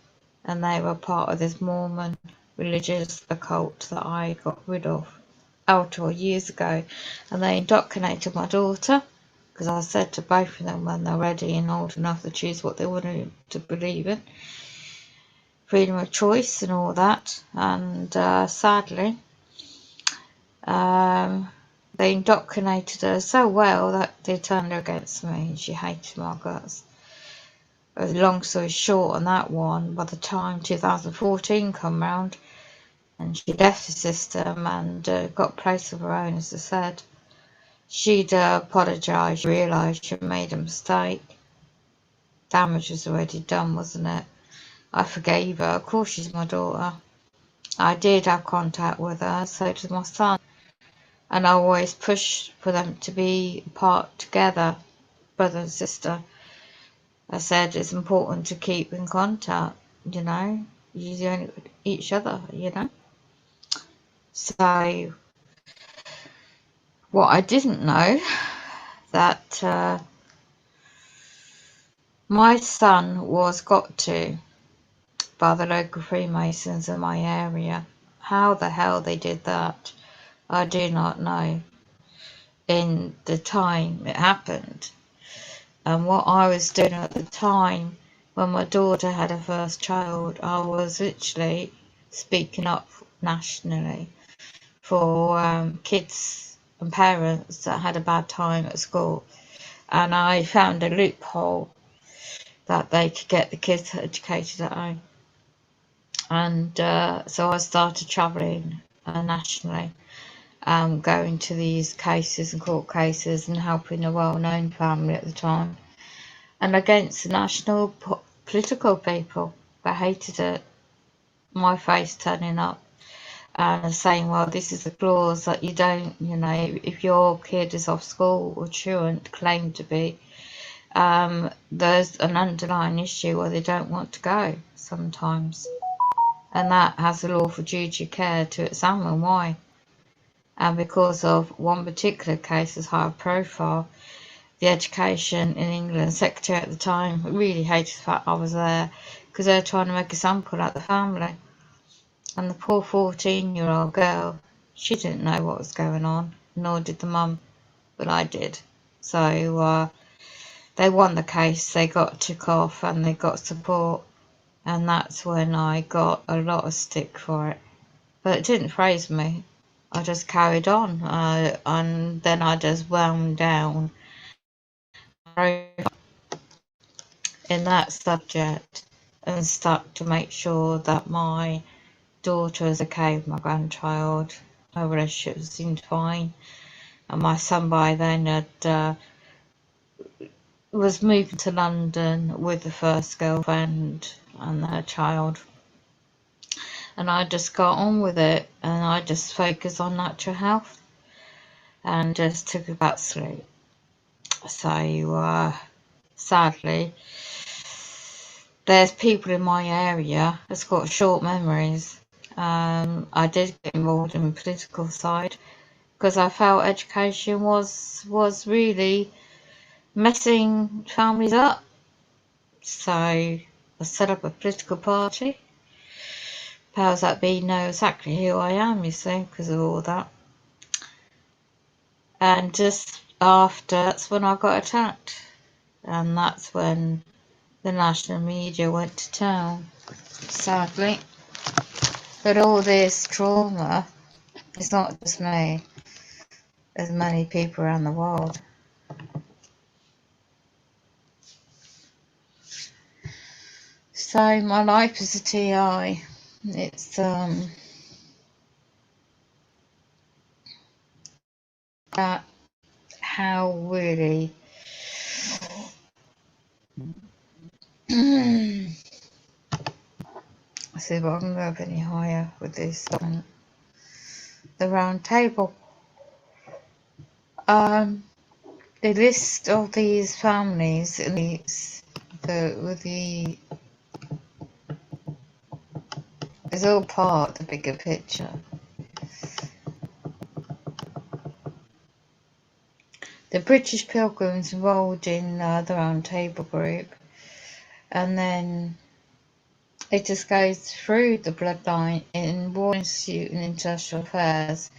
and they were part of this Mormon religious occult that I got rid of years ago. And they indoctrinated my daughter, because I said to both of them when they're ready and old enough to choose what they wanted to believe in, freedom of choice and all that. And sadly, they indoctrinated her so well that they turned her against me, and she hated my guts. Long story short on that one, by the time 2014 come round and she left the system and got a place of her own, as I said, she'd apologised, realised she'd made a mistake. Damage was already done, wasn't it? I forgave her. Of course, she's my daughter. I did have contact with her, so did my son. And I always pushed for them to be apart together, brother and sister. I said it's important to keep in contact, using each other, So, what I didn't know, that my son was got to by the local Freemasons in my area. How the hell they did that, I do not know. In the time it happened, and what I was doing at the time when my daughter had her first child, I was literally speaking up nationally for kids and parents that had a bad time at school, and I found a loophole that they could get the kids educated at home. And so I started travelling nationally, going to these cases and court cases and helping a well-known family at the time, and against the national political people. They hated it, my face turning up and saying, well, this is a clause that you don't, if your kid is off school or truant, claim to be, there's an underlying issue where they don't want to go sometimes. and that has a lawful duty of care to examine why. And because of one particular case as high profile, the Education in England secretary at the time really hated the fact I was there, because they were trying to make a sample out of the family. And the poor 14-year-old girl, she didn't know what was going on, nor did the mum, but I did. So they won the case, they got took off, and they got support, and that's when I got a lot of stick for it. But it didn't faze me. I just carried on, and then I just wound down in that subject and stuck to make sure that my daughter was okay with my grandchild. Our relationship seemed fine, and my son by then had was moving to London with the first girlfriend and her child, and I just got on with it, and I just focused on natural health and just took a back sleep. So sadly, there's people in my area that's got short memories. I did get involved in the political side because I felt education was really messing families up. So I set up a political party. Powers that be know exactly who I am, you see, because of all that. And just after, that's when I got attacked. And that's when the national media went to town, sadly. But all this trauma, it's not just me. There's many people around the world. So my life as a TI, it's that how really let's see if I can go up any higher with this the round table. The list of these families and these the is all part of the bigger picture. The British Pilgrims enrolled in the Round Table group, and then it just goes through the bloodline in War Institute and International Affairs.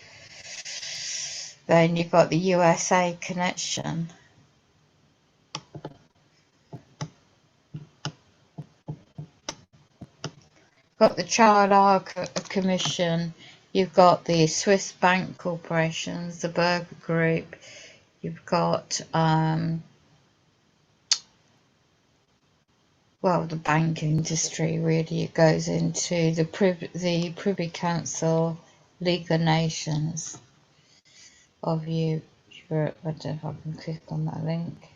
Then you've got the USA connection. Got the Child Art Commission. You've got the Swiss Bank Corporations, the Berger Group. You've got well, the banking industry really. It goes into the Privy Council, League of Nations of Europe. I don't know if I can click on that link.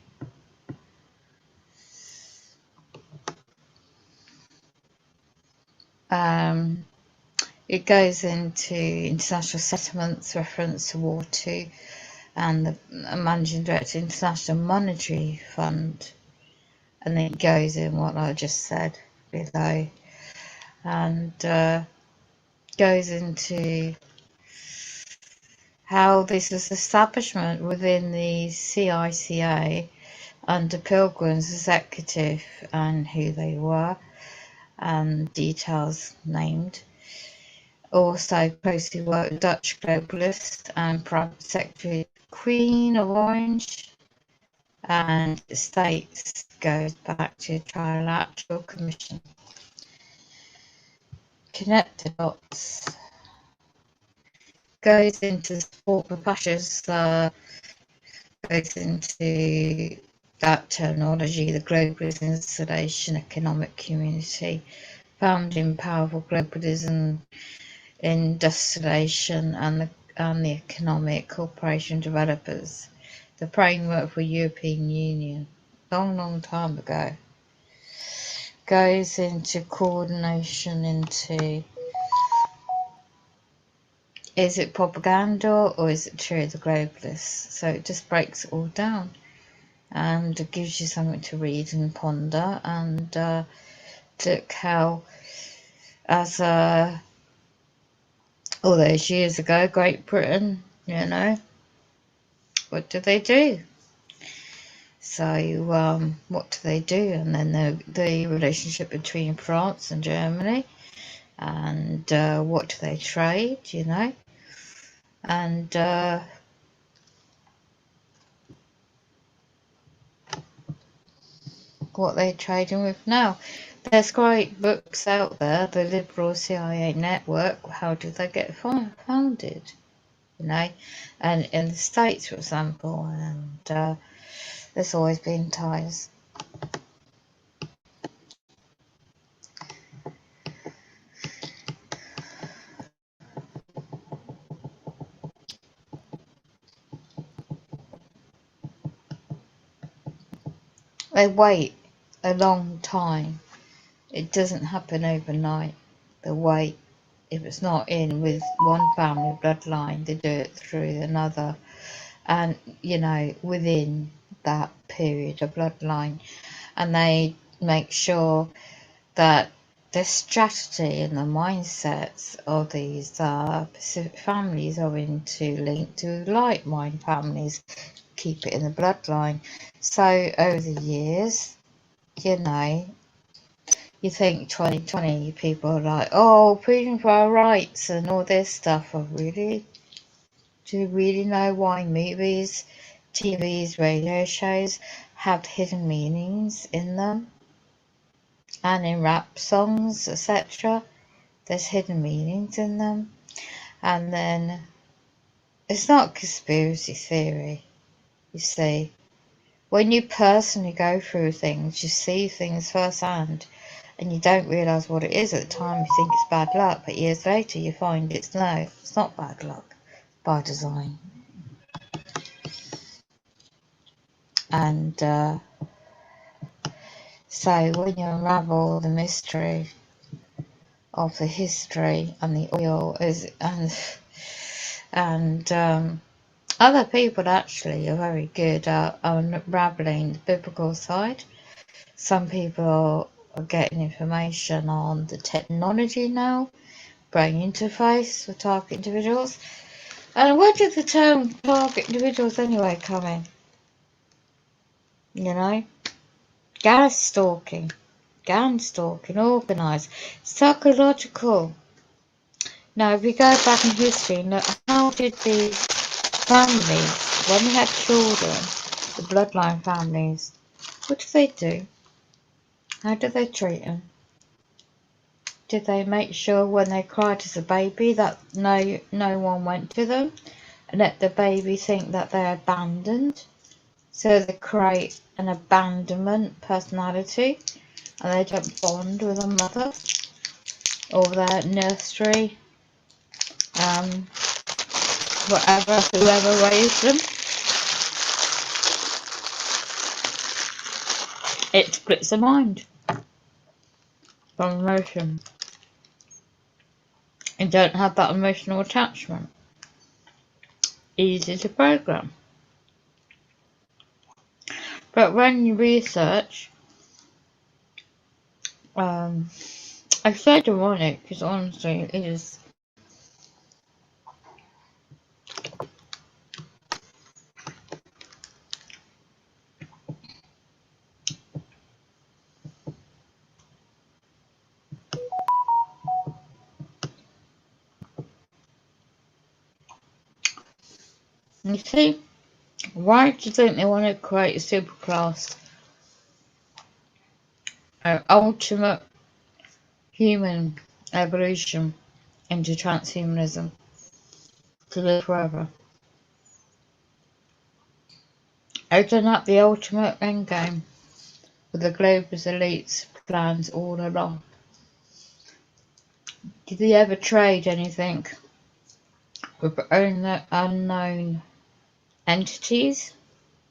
It goes into international settlements, reference to War II, and the Managing Director, International Monetary Fund, and then it goes in what I just said below, and goes into how this is establishment within the CICA under Pilgrim's executive and who they were, and details named. Also closely worked with Dutch globalist and Private Secretary Queen of Orange, and the States goes back to Trilateral Commission. Connect the dots. Goes into support for fascists, goes into that terminology, the globalist installation economic community, founding powerful globalism, industrialization, and the economic cooperation developers, the framework for European Union, long time ago. Goes into coordination into, is it propaganda or is it true the globalists? So it just breaks it all down, and it gives you something to read and ponder, and look how as all those years ago, Great Britain, you know, what do they do? So, what do they do? And then the relationship between France and Germany, and what do they trade, you know? And what they're trading with now. There's great books out there, The Liberal CIA Network, how did they get founded, you know? And in the States, for example, and there's always been ties. They wait a long time. It doesn't happen overnight. They wait. If it's not in with one family bloodline, they do it through another. And, you know, within that period of bloodline. And they make sure that the strategy and the mindsets of these Pacific families are linked to like-minded families, keep it in the bloodline. So over the years, you know, you think 2020 people are like, oh, freedom for our rights and all this stuff. Oh, really? Do you really know why movies, TVs, radio shows have hidden meanings in them? And in rap songs, etc. There's hidden meanings in them. And then it's not conspiracy theory, you see. When you personally go through things, you see things firsthand, and you don't realise what it is at the time. You think it's bad luck, but years later you find it's not bad luck, by design. And so when you unravel the mystery of the history and the oil and other people actually are very good at unraveling the biblical side. Some people are getting information on the technology now, brain interface for target individuals. And where did the term target individuals anyway come in? You know? Gang stalking, organised, psychological. Now, if we go back in history, look, how did the families, when we had children, the bloodline families, what did they do? How did they treat them? Did they make sure when they cried as a baby that no one went to them and let the baby think that they're abandoned? So they create an abandonment personality and they don't bond with a mother or their nursery, whoever raised them. It splits the mind from emotion. You don't have that emotional attachment. Easy to program. But when you research, it's so demonic because honestly it is. You see, why do you think they want to create a superclass? Ultimate human evolution into transhumanism to live forever. Isn't that the ultimate endgame with the globalist elites' plans all along? Did they ever trade anything with unknown entities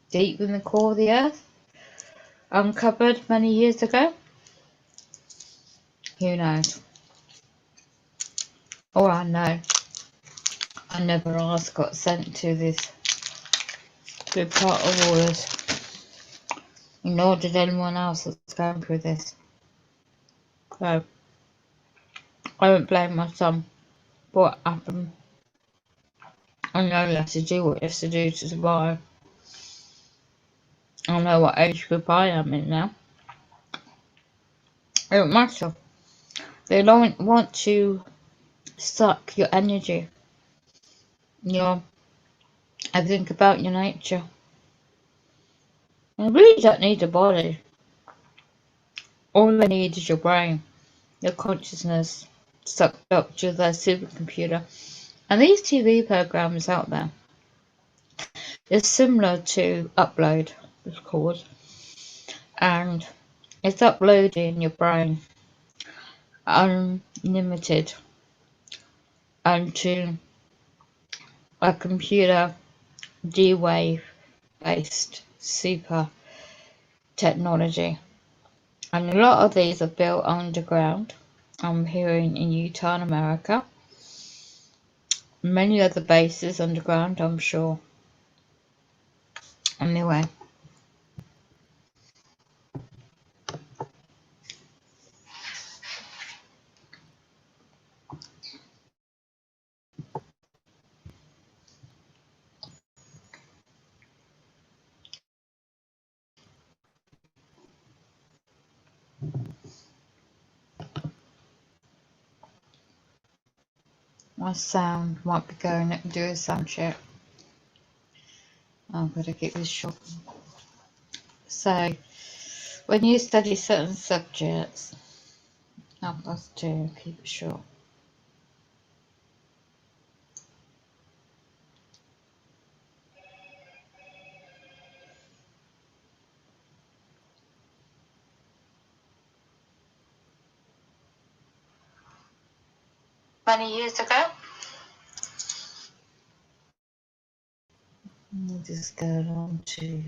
deep in the core of the earth, uncovered many years ago? Who knows? All I know, I never asked, got sent to this good part of waters, nor did anyone else that's going through this. So, I don't blame my son for what happened. I know he has to do what he has to do to survive. I know what age group I am in now. It don't matter. They don't want to suck your energy, your everything about your nature. You really don't need a body. All they need is your brain, your consciousness sucked up to their supercomputer. And these TV programs out there, it's similar to Upload, it's called, and it's uploading your brain unlimited onto a computer D-Wave based super technology. And a lot of these are built underground. I'm hearing in Utah in America. Many other bases underground, I'm sure. Anyway. My sound might be going up and do a sound check. I'm gonna keep this short. So, when you study certain subjects, help us to keep it short. Many years ago, We'll just go on to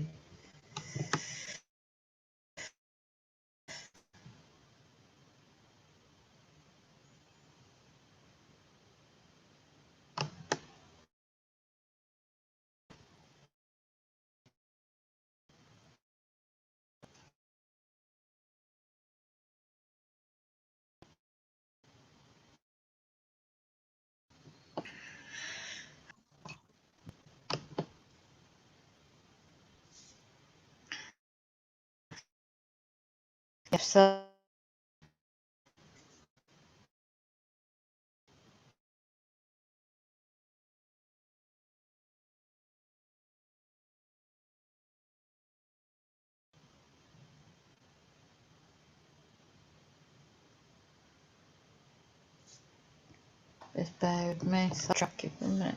so just bear with me, so I'll track you for a minute.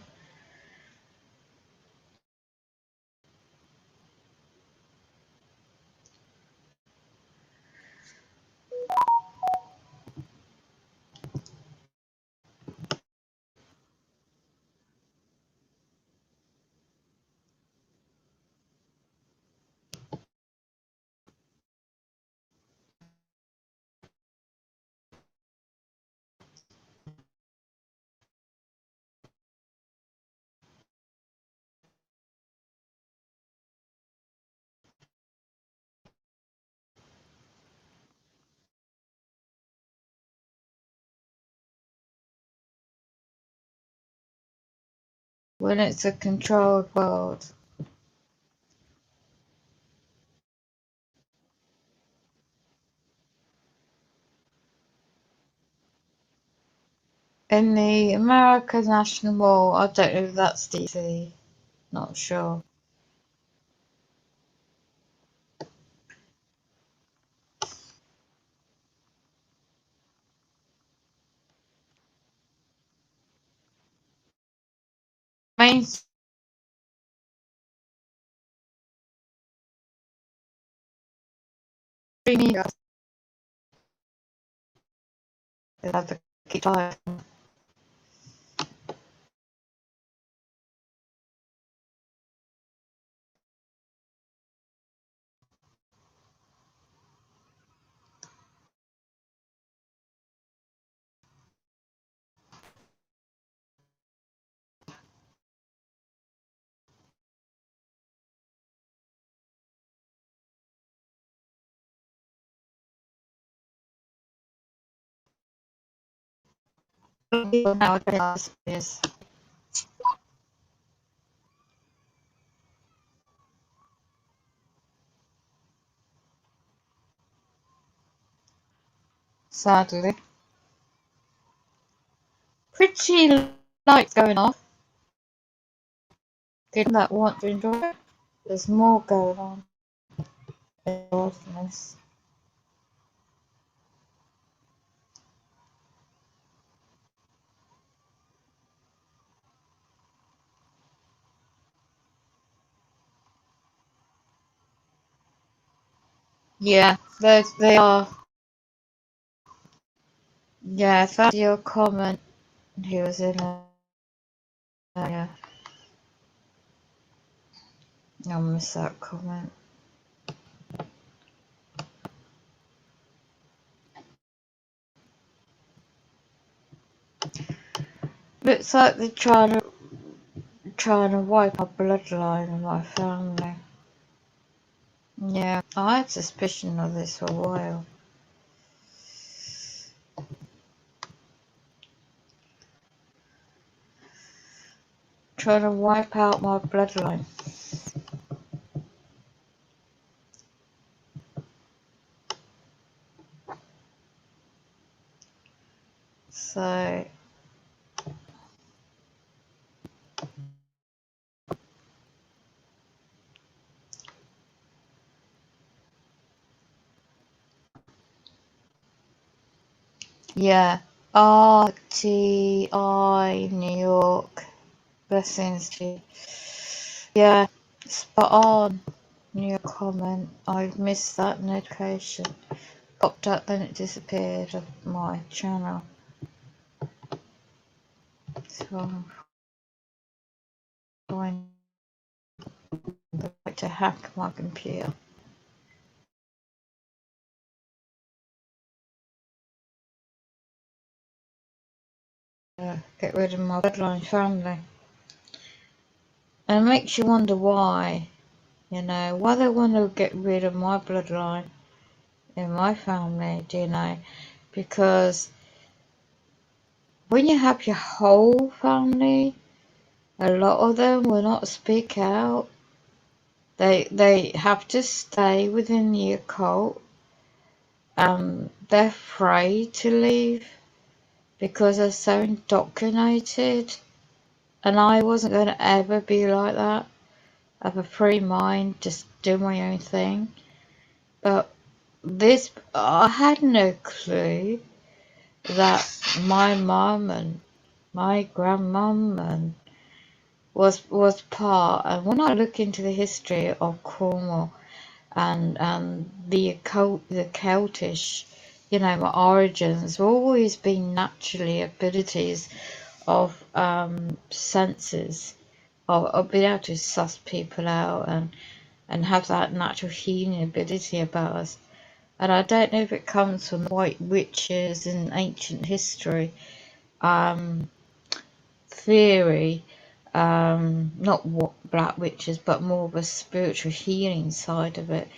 When it's a controlled world, in the American National Mall, I don't know if that's DC, not sure. Mainstream media is have to keep quiet. people nowadays is sadly pretty lights going off. Given that want to enjoy it, there's more going on in this. Yeah, they are. Yeah, thanks for your comment. He was in a. Yeah, I missed that comment. Looks like they're trying to wipe our bloodline in my family. Yeah, I had suspicion of this for a while. Trying to wipe out my bloodline. So yeah, RTI New York. Blessings to you. Yeah, spot on. Your comment. I've missed that notification. Popped up, then it disappeared off my channel. So I'm trying to hack my computer. Get rid of my bloodline family. And it makes you wonder why. You know, why they want to get rid of my bloodline in my family, do you know? Because when you have your whole family, a lot of them will not speak out. They have to stay within the occult. They're afraid to leave because they're so indoctrinated. And I wasn't going to ever be like that. I have a free mind, just do my own thing. But I had no clue that my mum and my grandmum and was part. And when I look into the history of Cornwall and the Celtish, you know, my origins have always been naturally abilities of senses of being able to suss people out and have that natural healing ability about us. And I don't know if it comes from white witches in ancient history theory, not what black witches, but more of a spiritual healing side of it.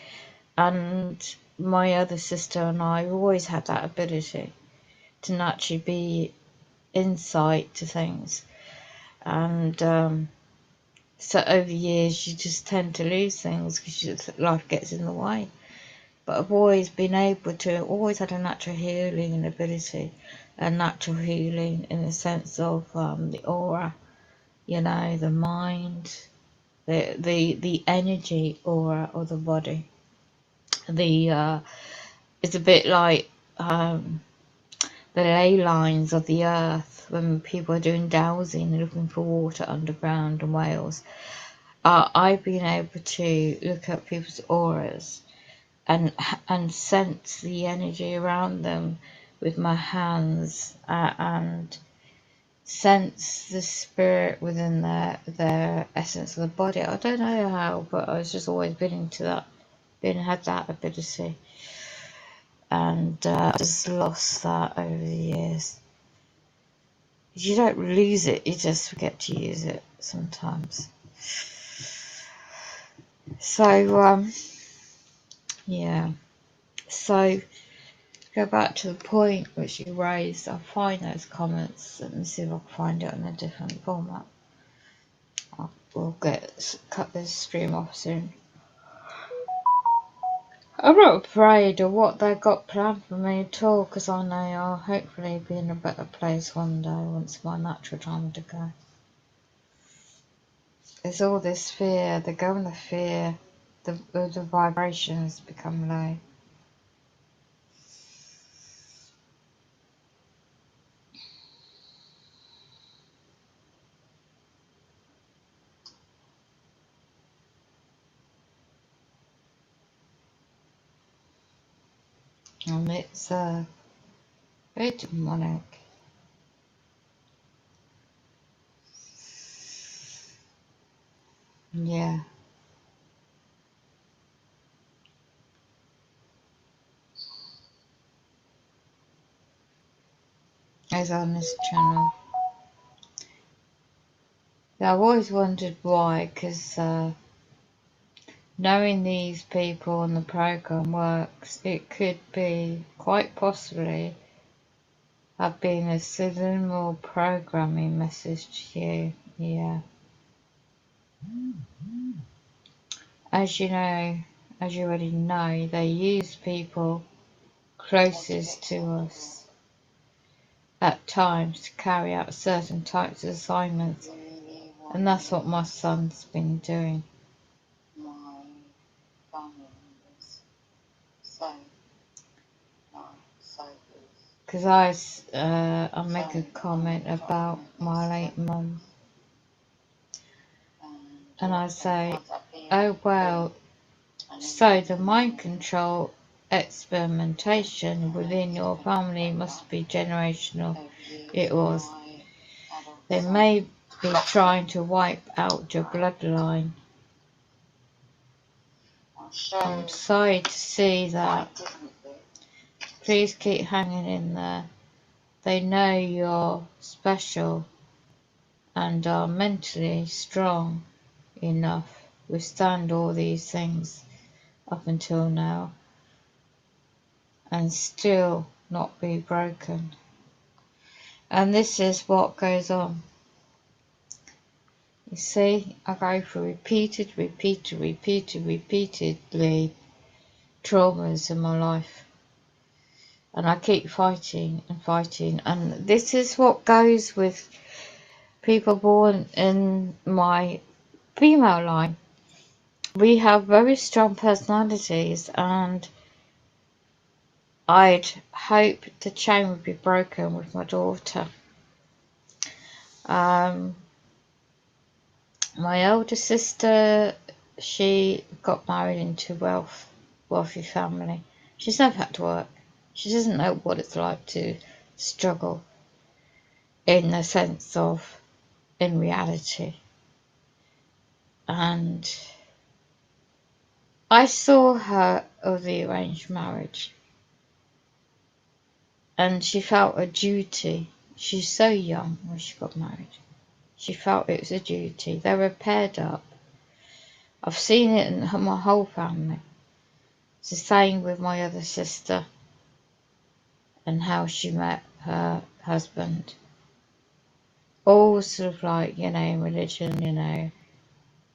And my other sister and I always had that ability to naturally be insight to things. And so over the years, you just tend to lose things because life gets in the way. But I've always been able to, always had a natural healing ability, a natural healing in the sense of the aura, you know, the mind, the energy aura of the body. It's a bit like the ley lines of the earth when people are doing dowsing and looking for water underground in Wales. I've been able to look at people's auras and sense the energy around them with my hands and sense the spirit within their essence of the body. I don't know how, but I was just always had that ability, and I just lost that over the years. You don't lose it, you just forget to use it sometimes. So yeah, so go back to the point which you raised, I'll find those comments and see if I can find it in a different format. We'll cut this stream off soon. I'm not afraid of what they got planned for me at all, because I know I'll hopefully be in a better place one day once my natural time to go. There's all this fear, the going of fear, the vibrations become low. And it's very demonic. Yeah. As on this channel. Yeah, I've always wondered why, because knowing these people and the program works, it could be quite possibly have been a subliminal programming message to you. Yeah. As you know, as you already know, they use people closest to us at times to carry out certain types of assignments, and that's what my son's been doing. Because I make a comment about my late mum, and I say, oh well, so the mind control experimentation within your family must be generational. It was. They may be trying to wipe out your bloodline. I'm sorry to see that. Please keep hanging in there. They know you're special and are mentally strong enough to withstand all these things up until now and still not be broken. And this is what goes on. You see, I go through repeatedly traumas in my life. And I keep fighting and fighting. And this is what goes with people born in my female line. We have very strong personalities, and I'd hope the chain would be broken with my daughter. My elder sister, she got married into a wealthy family. She's never had to work. She doesn't know what it's like to struggle in the sense of in reality. And I saw her of the arranged marriage, and she felt a duty. She's so young when she got married. She felt it was a duty. They were paired up. I've seen it in my whole family. It's the same with my other sister and how she met her husband. All sort of like, religion, I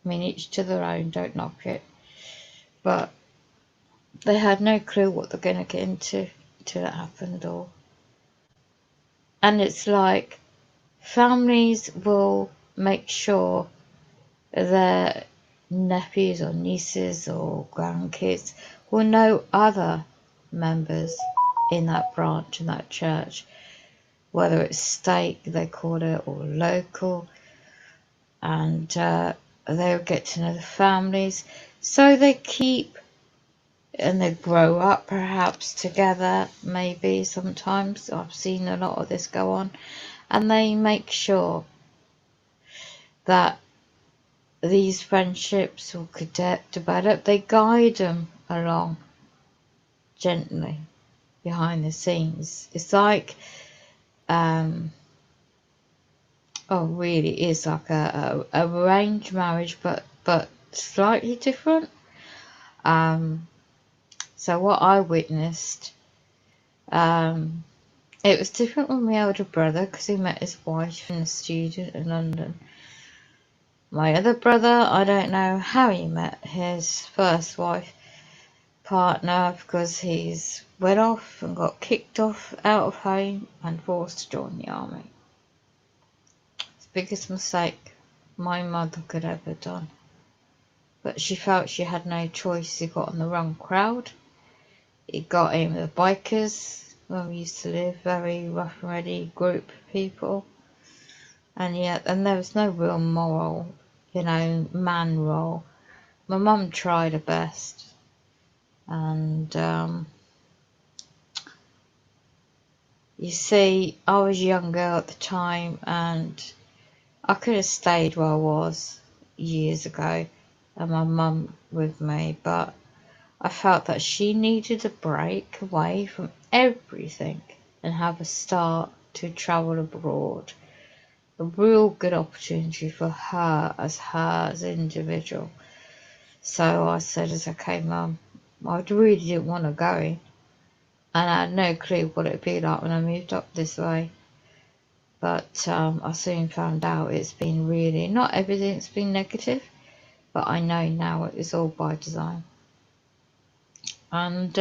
mean, each to their own, don't knock it. But they had no clue what they're going to get into until it happened all. And it's like families will make sure their nephews or nieces or grandkids will know other members in that branch, in that church, whether it's stake, they call it, or local, and they'll get to know the families. So they keep, and they grow up perhaps together, maybe sometimes. I've seen a lot of this go on, and they make sure that these friendships will develop. They guide them along gently behind the scenes. It's like, really is like a arranged marriage, but slightly different. So what I witnessed, It was different with my older brother because he met his wife in a student in London. My other brother, I don't know how he met his first wife partner because he's went off and got kicked off out of home and forced to join the army. It's the biggest mistake my mother could ever done. But she felt she had no choice. He got in the wrong crowd. He got in with the bikers where we used to live, very rough and ready group of people. And there was no real moral, man role. My mum tried her best. And you see, I was younger at the time and I could have stayed where I was years ago and my mum with me, but I felt that she needed a break away from everything and have a start to travel abroad. A real good opportunity for her as an individual. So I said, it's okay, Mum, I really didn't want to go, and I had no clue what it'd be like when I moved up this way. But I soon found out it's been really, not everything's been negative, but I know now it was all by design. And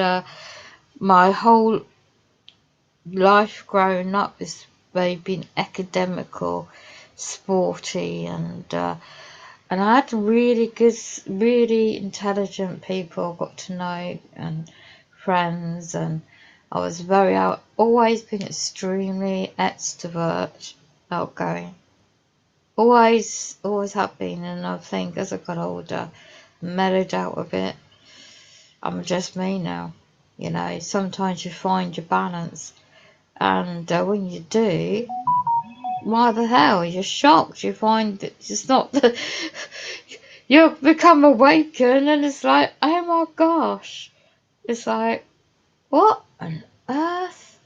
my whole life growing up has been academical, sporty, and I had really good, really intelligent people got to know and friends, and I was always been extremely extrovert, outgoing. Always have been, and I think as I got older, mellowed out a bit. I'm just me now. Sometimes you find your balance, and when you do, why the hell? You're shocked. You find that it's not you become awakened, and it's like, oh my gosh. It's like, what on earth?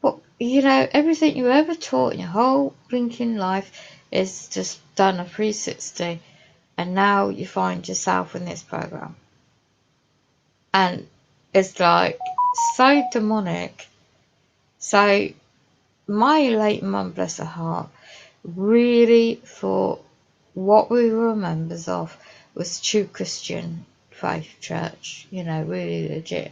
What, everything you ever taught in your whole blinking life is just done a 360, and now you find yourself in this program. And it's like so demonic. So my late mum, bless her heart, really thought what we were members of was true Christian faith church, really legit.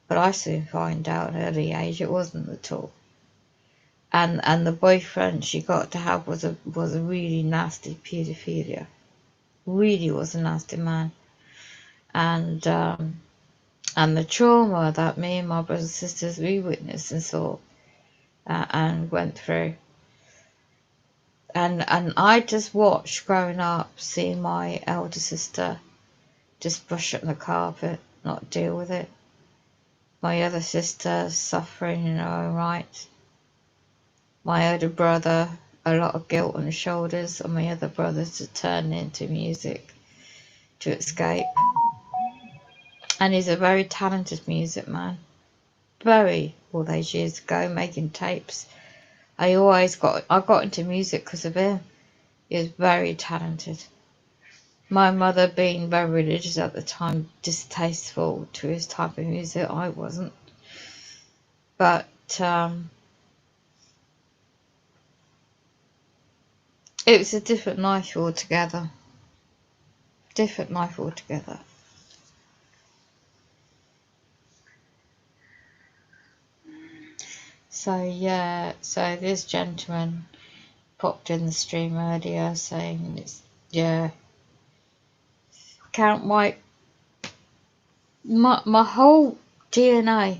But I soon find out at an early age it wasn't at all. And the boyfriend she got to have was a really nasty paedophilia. Really was a nasty man. And the trauma that me and my brothers and sisters we witnessed and saw and went through. And I just watched growing up, seeing my elder sister just brush up the carpet, not deal with it. My other sister suffering in her own right. My older brother, a lot of guilt on his shoulders, and my other brothers to turn into music to escape. And he's a very talented music man. All those years ago, making tapes. I got into music because of him. He was very talented. My mother, being very religious at the time, distasteful to his type of music. I wasn't. But it was a different life altogether. Different life altogether. So yeah, so this gentleman popped in the stream earlier saying can't wipe my whole DNA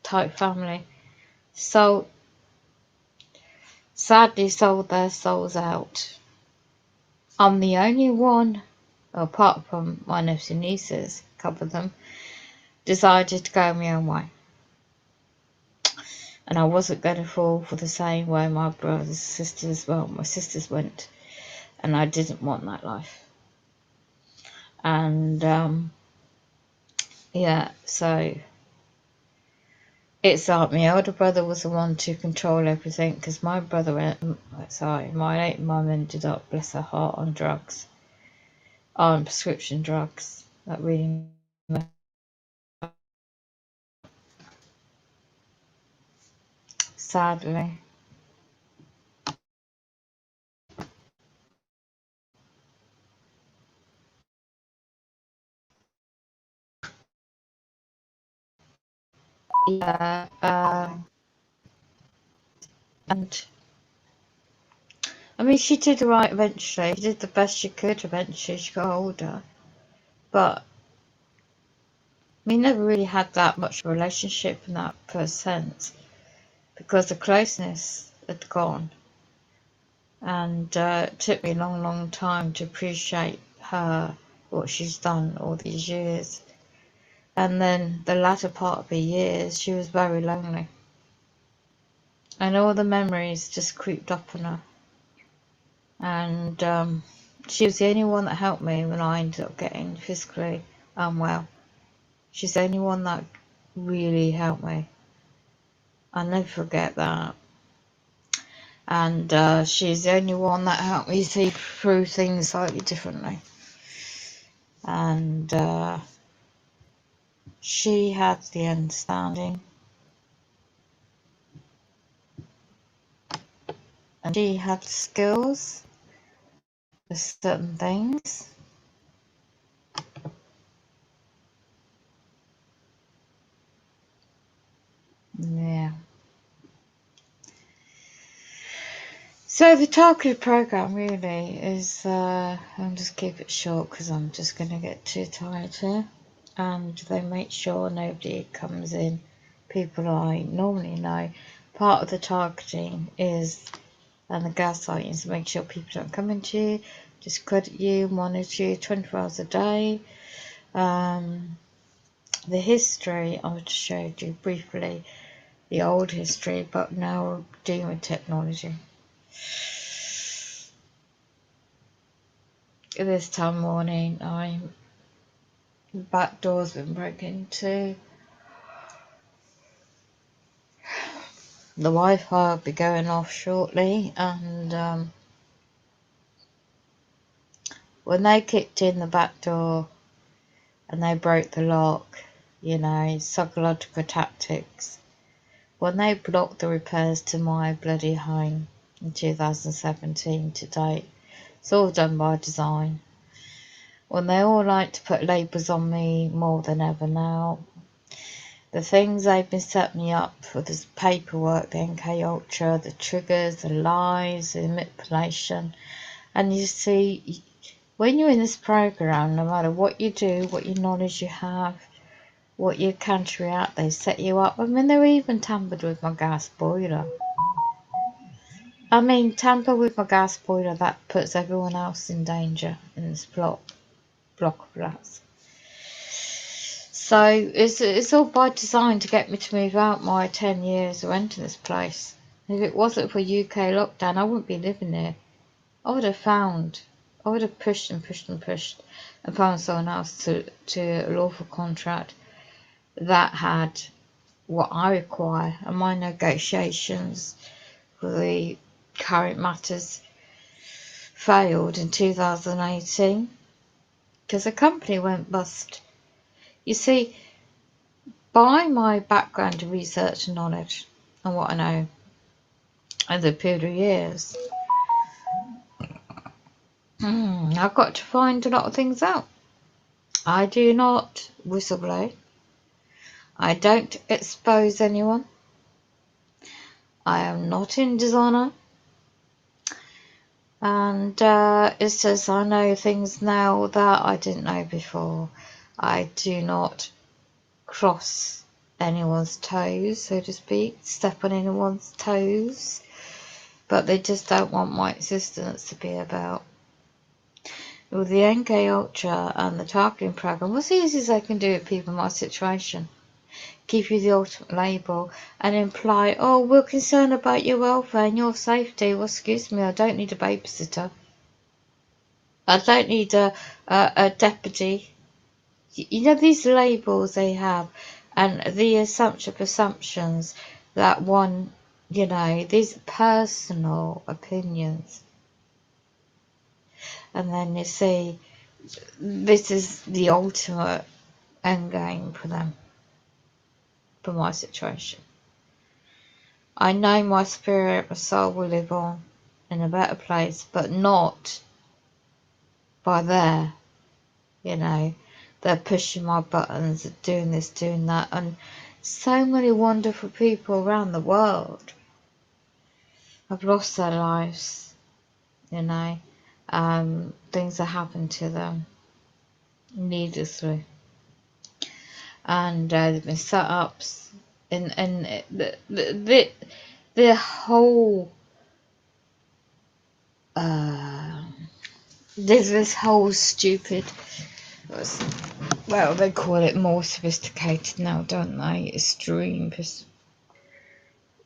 type family sadly sold their souls out. I'm the only one, apart from my nephews and nieces, a couple of them, decided to go my own way. And I wasn't going to fall for the same way my brothers and sisters, my sisters went. And I didn't want that life. And so it's like my older brother was the one to control everything, because my late mum ended up, bless her heart, on drugs, on prescription drugs that really sadly. Yeah, and I mean, she did right eventually. She did the best she could eventually. She got older. But we never really had that much of a relationship in that first sense because the closeness had gone. And it took me a long, long time to appreciate her, what she's done all these years. And then the latter part of her years, she was very lonely. And all the memories just creeped up on her. And she was the only one that helped me when I ended up getting physically unwell. She's the only one that really helped me. I'll never forget that. And she's the only one that helped me see through things slightly differently. And she had the understanding, and she had skills for certain things. Yeah. So the targeted program really is, I'll just keep it short because I'm just going to get too tired here. And they make sure nobody comes in, people I normally know. Part of the targeting is, and the gaslighting is to make sure people don't come into you, discredit you, monitor you 24 hours a day. The history, I just showed you briefly, the old history, but now we're dealing with technology. This time morning, the back door's been broken into. The Wi-Fi will be going off shortly, and when they kicked in the back door and they broke the lock, you know, psychological tactics. When they blocked the repairs to my bloody home in 2017 to date, it's all done by design. When they all like to put labels on me more than ever now, the things they've been setting me up for, this paperwork, the NK Ultra, the triggers, the lies, the manipulation. And you see, when you're in this program, no matter what you do, what your knowledge you have, what you can carry out, they set you up. I mean, they even tampered with my gas boiler. I mean, tamper with my gas boiler, that puts everyone else in danger in this block of flats. So it's all by design to get me to move out my 10 years of renting this place. If it wasn't for UK lockdown, I wouldn't be living here. I would have pushed and pushed and pushed and found someone else to a lawful contract that had what I require, and my negotiations for the current matters failed in 2018 because the company went bust. You see, by my background in research and knowledge and what I know over a period of years, I've got to find a lot of things out. I do not whistleblow. I don't expose anyone. I am not in dishonour. And it's just I know things now that I didn't know before. I do not cross anyone's toes, so to speak, step on anyone's toes, but they just don't want my existence to be about. With the NK Ultra and the targeting program, what's the easiest I can do with people in my situation? Give you the ultimate label and imply, oh, we're concerned about your welfare and your safety. Well, excuse me, I don't need a babysitter. I don't need a deputy. You know, these labels they have and the assumptions that one, you know, these personal opinions. And then you see, this is the ultimate end game for them, for my situation. I know my spirit, my soul will live on in a better place, but not by there, you know. They're pushing my buttons, doing this, doing that, and so many wonderful people around the world have lost their lives, you know. Things that happened to them needlessly, and there've been setups, and the whole there's this whole stupid, well, they call it more sophisticated now, don't they? Extreme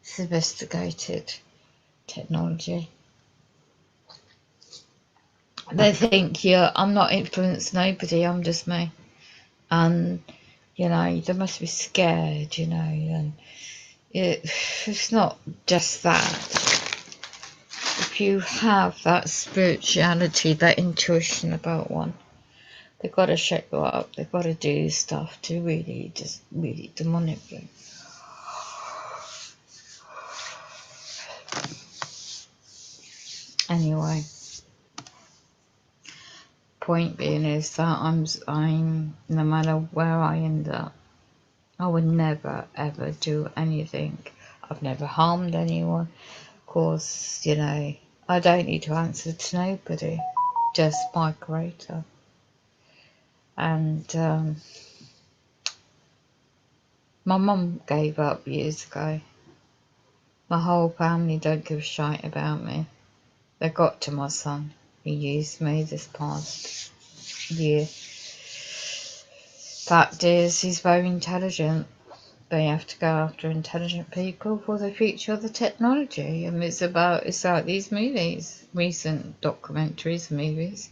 sophisticated technology. They think, yeah, I'm not influenced nobody, I'm just me. And, you know, they must be scared, you know, and it's not just that. If you have that spirituality, that intuition about one, they've got to shake you up, they've got to do stuff to really, just really demonically. Anyway, point being is that I'm no matter where I end up, I would never ever do anything. I've never harmed anyone. Of course, you know, I don't need to answer to nobody, just my creator. And my mum gave up years ago. My whole family don't give a shite about me. They got to my son. He used me this past year. Fact is, he's very intelligent. They have to go after intelligent people for the future of the technology. And it's like these movies, recent documentaries, movies,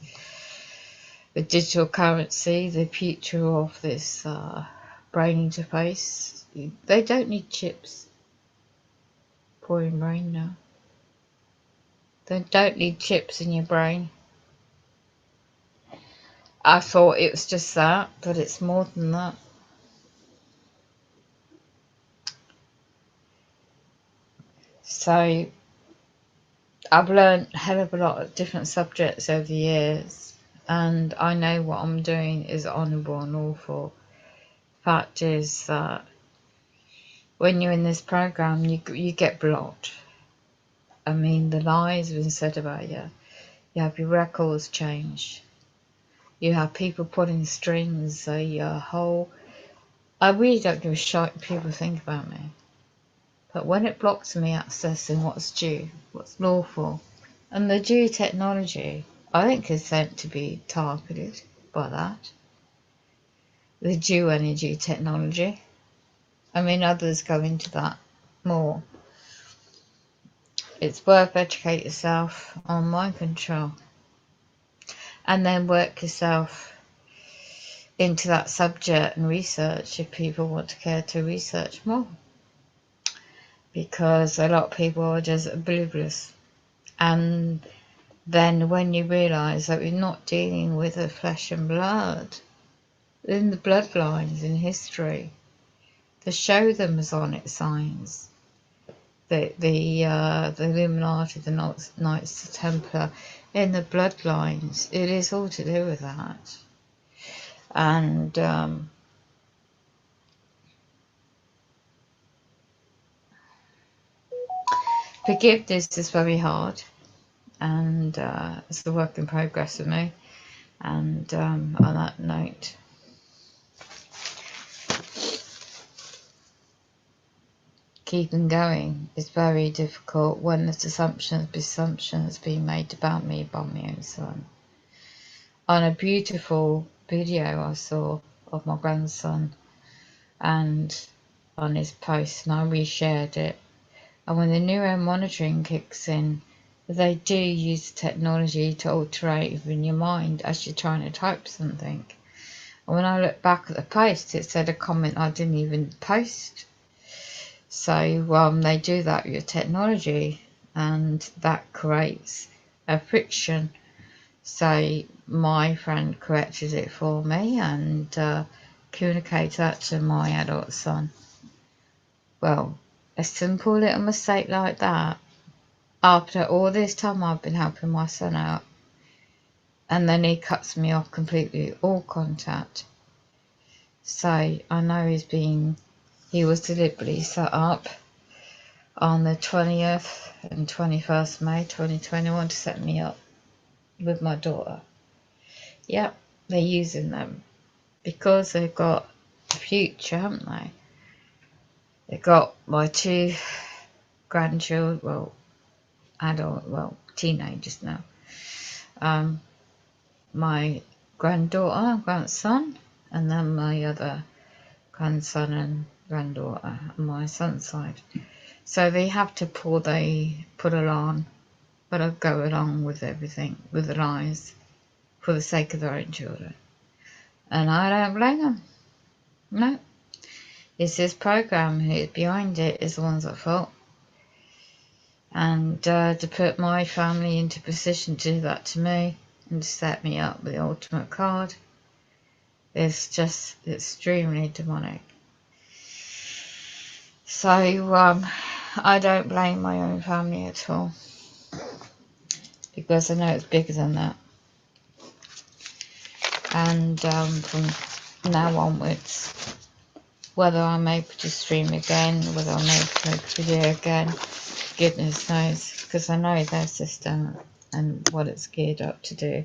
the digital currency, the future of this brain interface. They don't need chips. Poor in brain now. They don't need chips in your brain. I thought it was just that, but it's more than that. So I've learned a hell of a lot of different subjects over the years, and I know what I'm doing is honourable and lawful. Fact is that when you're in this program, you get blocked. I mean, the lies have been said about you. You have your records changed. You have people pulling strings, so your whole... I really don't give a shit what people think about me. But when it blocks me accessing what's due, what's lawful, and the due technology, I don't consent to be targeted by that. The due energy technology. I mean, others go into that more. It's worth educate yourself on mind control, and then work yourself into that subject and research if people want to care to research more, because a lot of people are just oblivious. And then when you realise that we're not dealing with a flesh and blood, in the bloodlines in history, to show them Masonic signs, the Illuminati, the Knights Templar, in the bloodlines, it is all to do with that. And forgiveness is very hard, and it's a work in progress for me. And on that note, keeping going is very difficult when there's assumptions being made about me by my own son. On a beautiful video I saw of my grandson, and on his post, and I reshared it. And when the neuromonitoring kicks in, they do use technology to alterate even your mind as you're trying to type something. And when I look back at the post, it said a comment I didn't even post. So they do that with your technology, and that creates a friction. So my friend corrected it for me and communicated that to my adult son. Well, a simple little mistake like that, after all this time I've been helping my son out, and then he cuts me off completely, all contact. So I know he was deliberately set up on the 20th and 21st May 2021 to set me up with my daughter. Yep, they're using them because they've got a future, haven't they? They've got my 2 grandchildren, well, adult, well, teenagers now. My granddaughter, grandson, and then my other grandson and granddaughter on my son's side. So they have to put it on, but I go along with everything, with the lies, for the sake of their own children. And I don't blame them. No. It's this program who's behind it is the ones at fault. And to put my family into position to do that to me and to set me up with the ultimate card is just extremely demonic. So I don't blame my own family at all, because I know it's bigger than that. And from now onwards, whether I'm able to stream again, whether I'm able to make a video again, goodness knows, because I know their system and what it's geared up to do.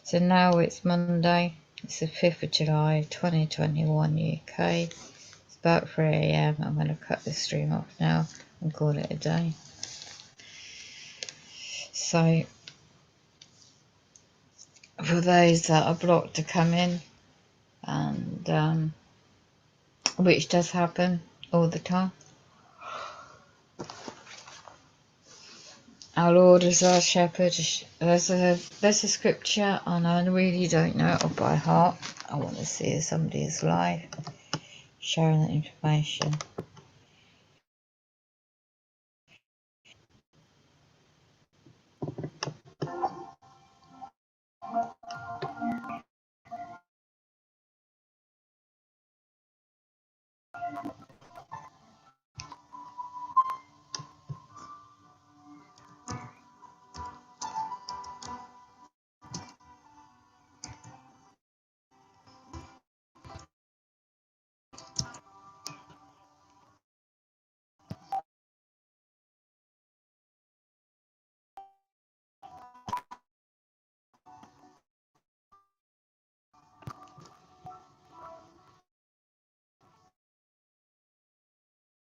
So now it's Monday, it's the 5th of July 2021 UK. It's about 3 AM. I'm going to cut this stream off now and call it a day. So for those that are blocked to come in, and which does happen all the time, our Lord is our shepherd. There's a scripture, and I really don't know it by heart. I want to see if somebody is live sharing that information.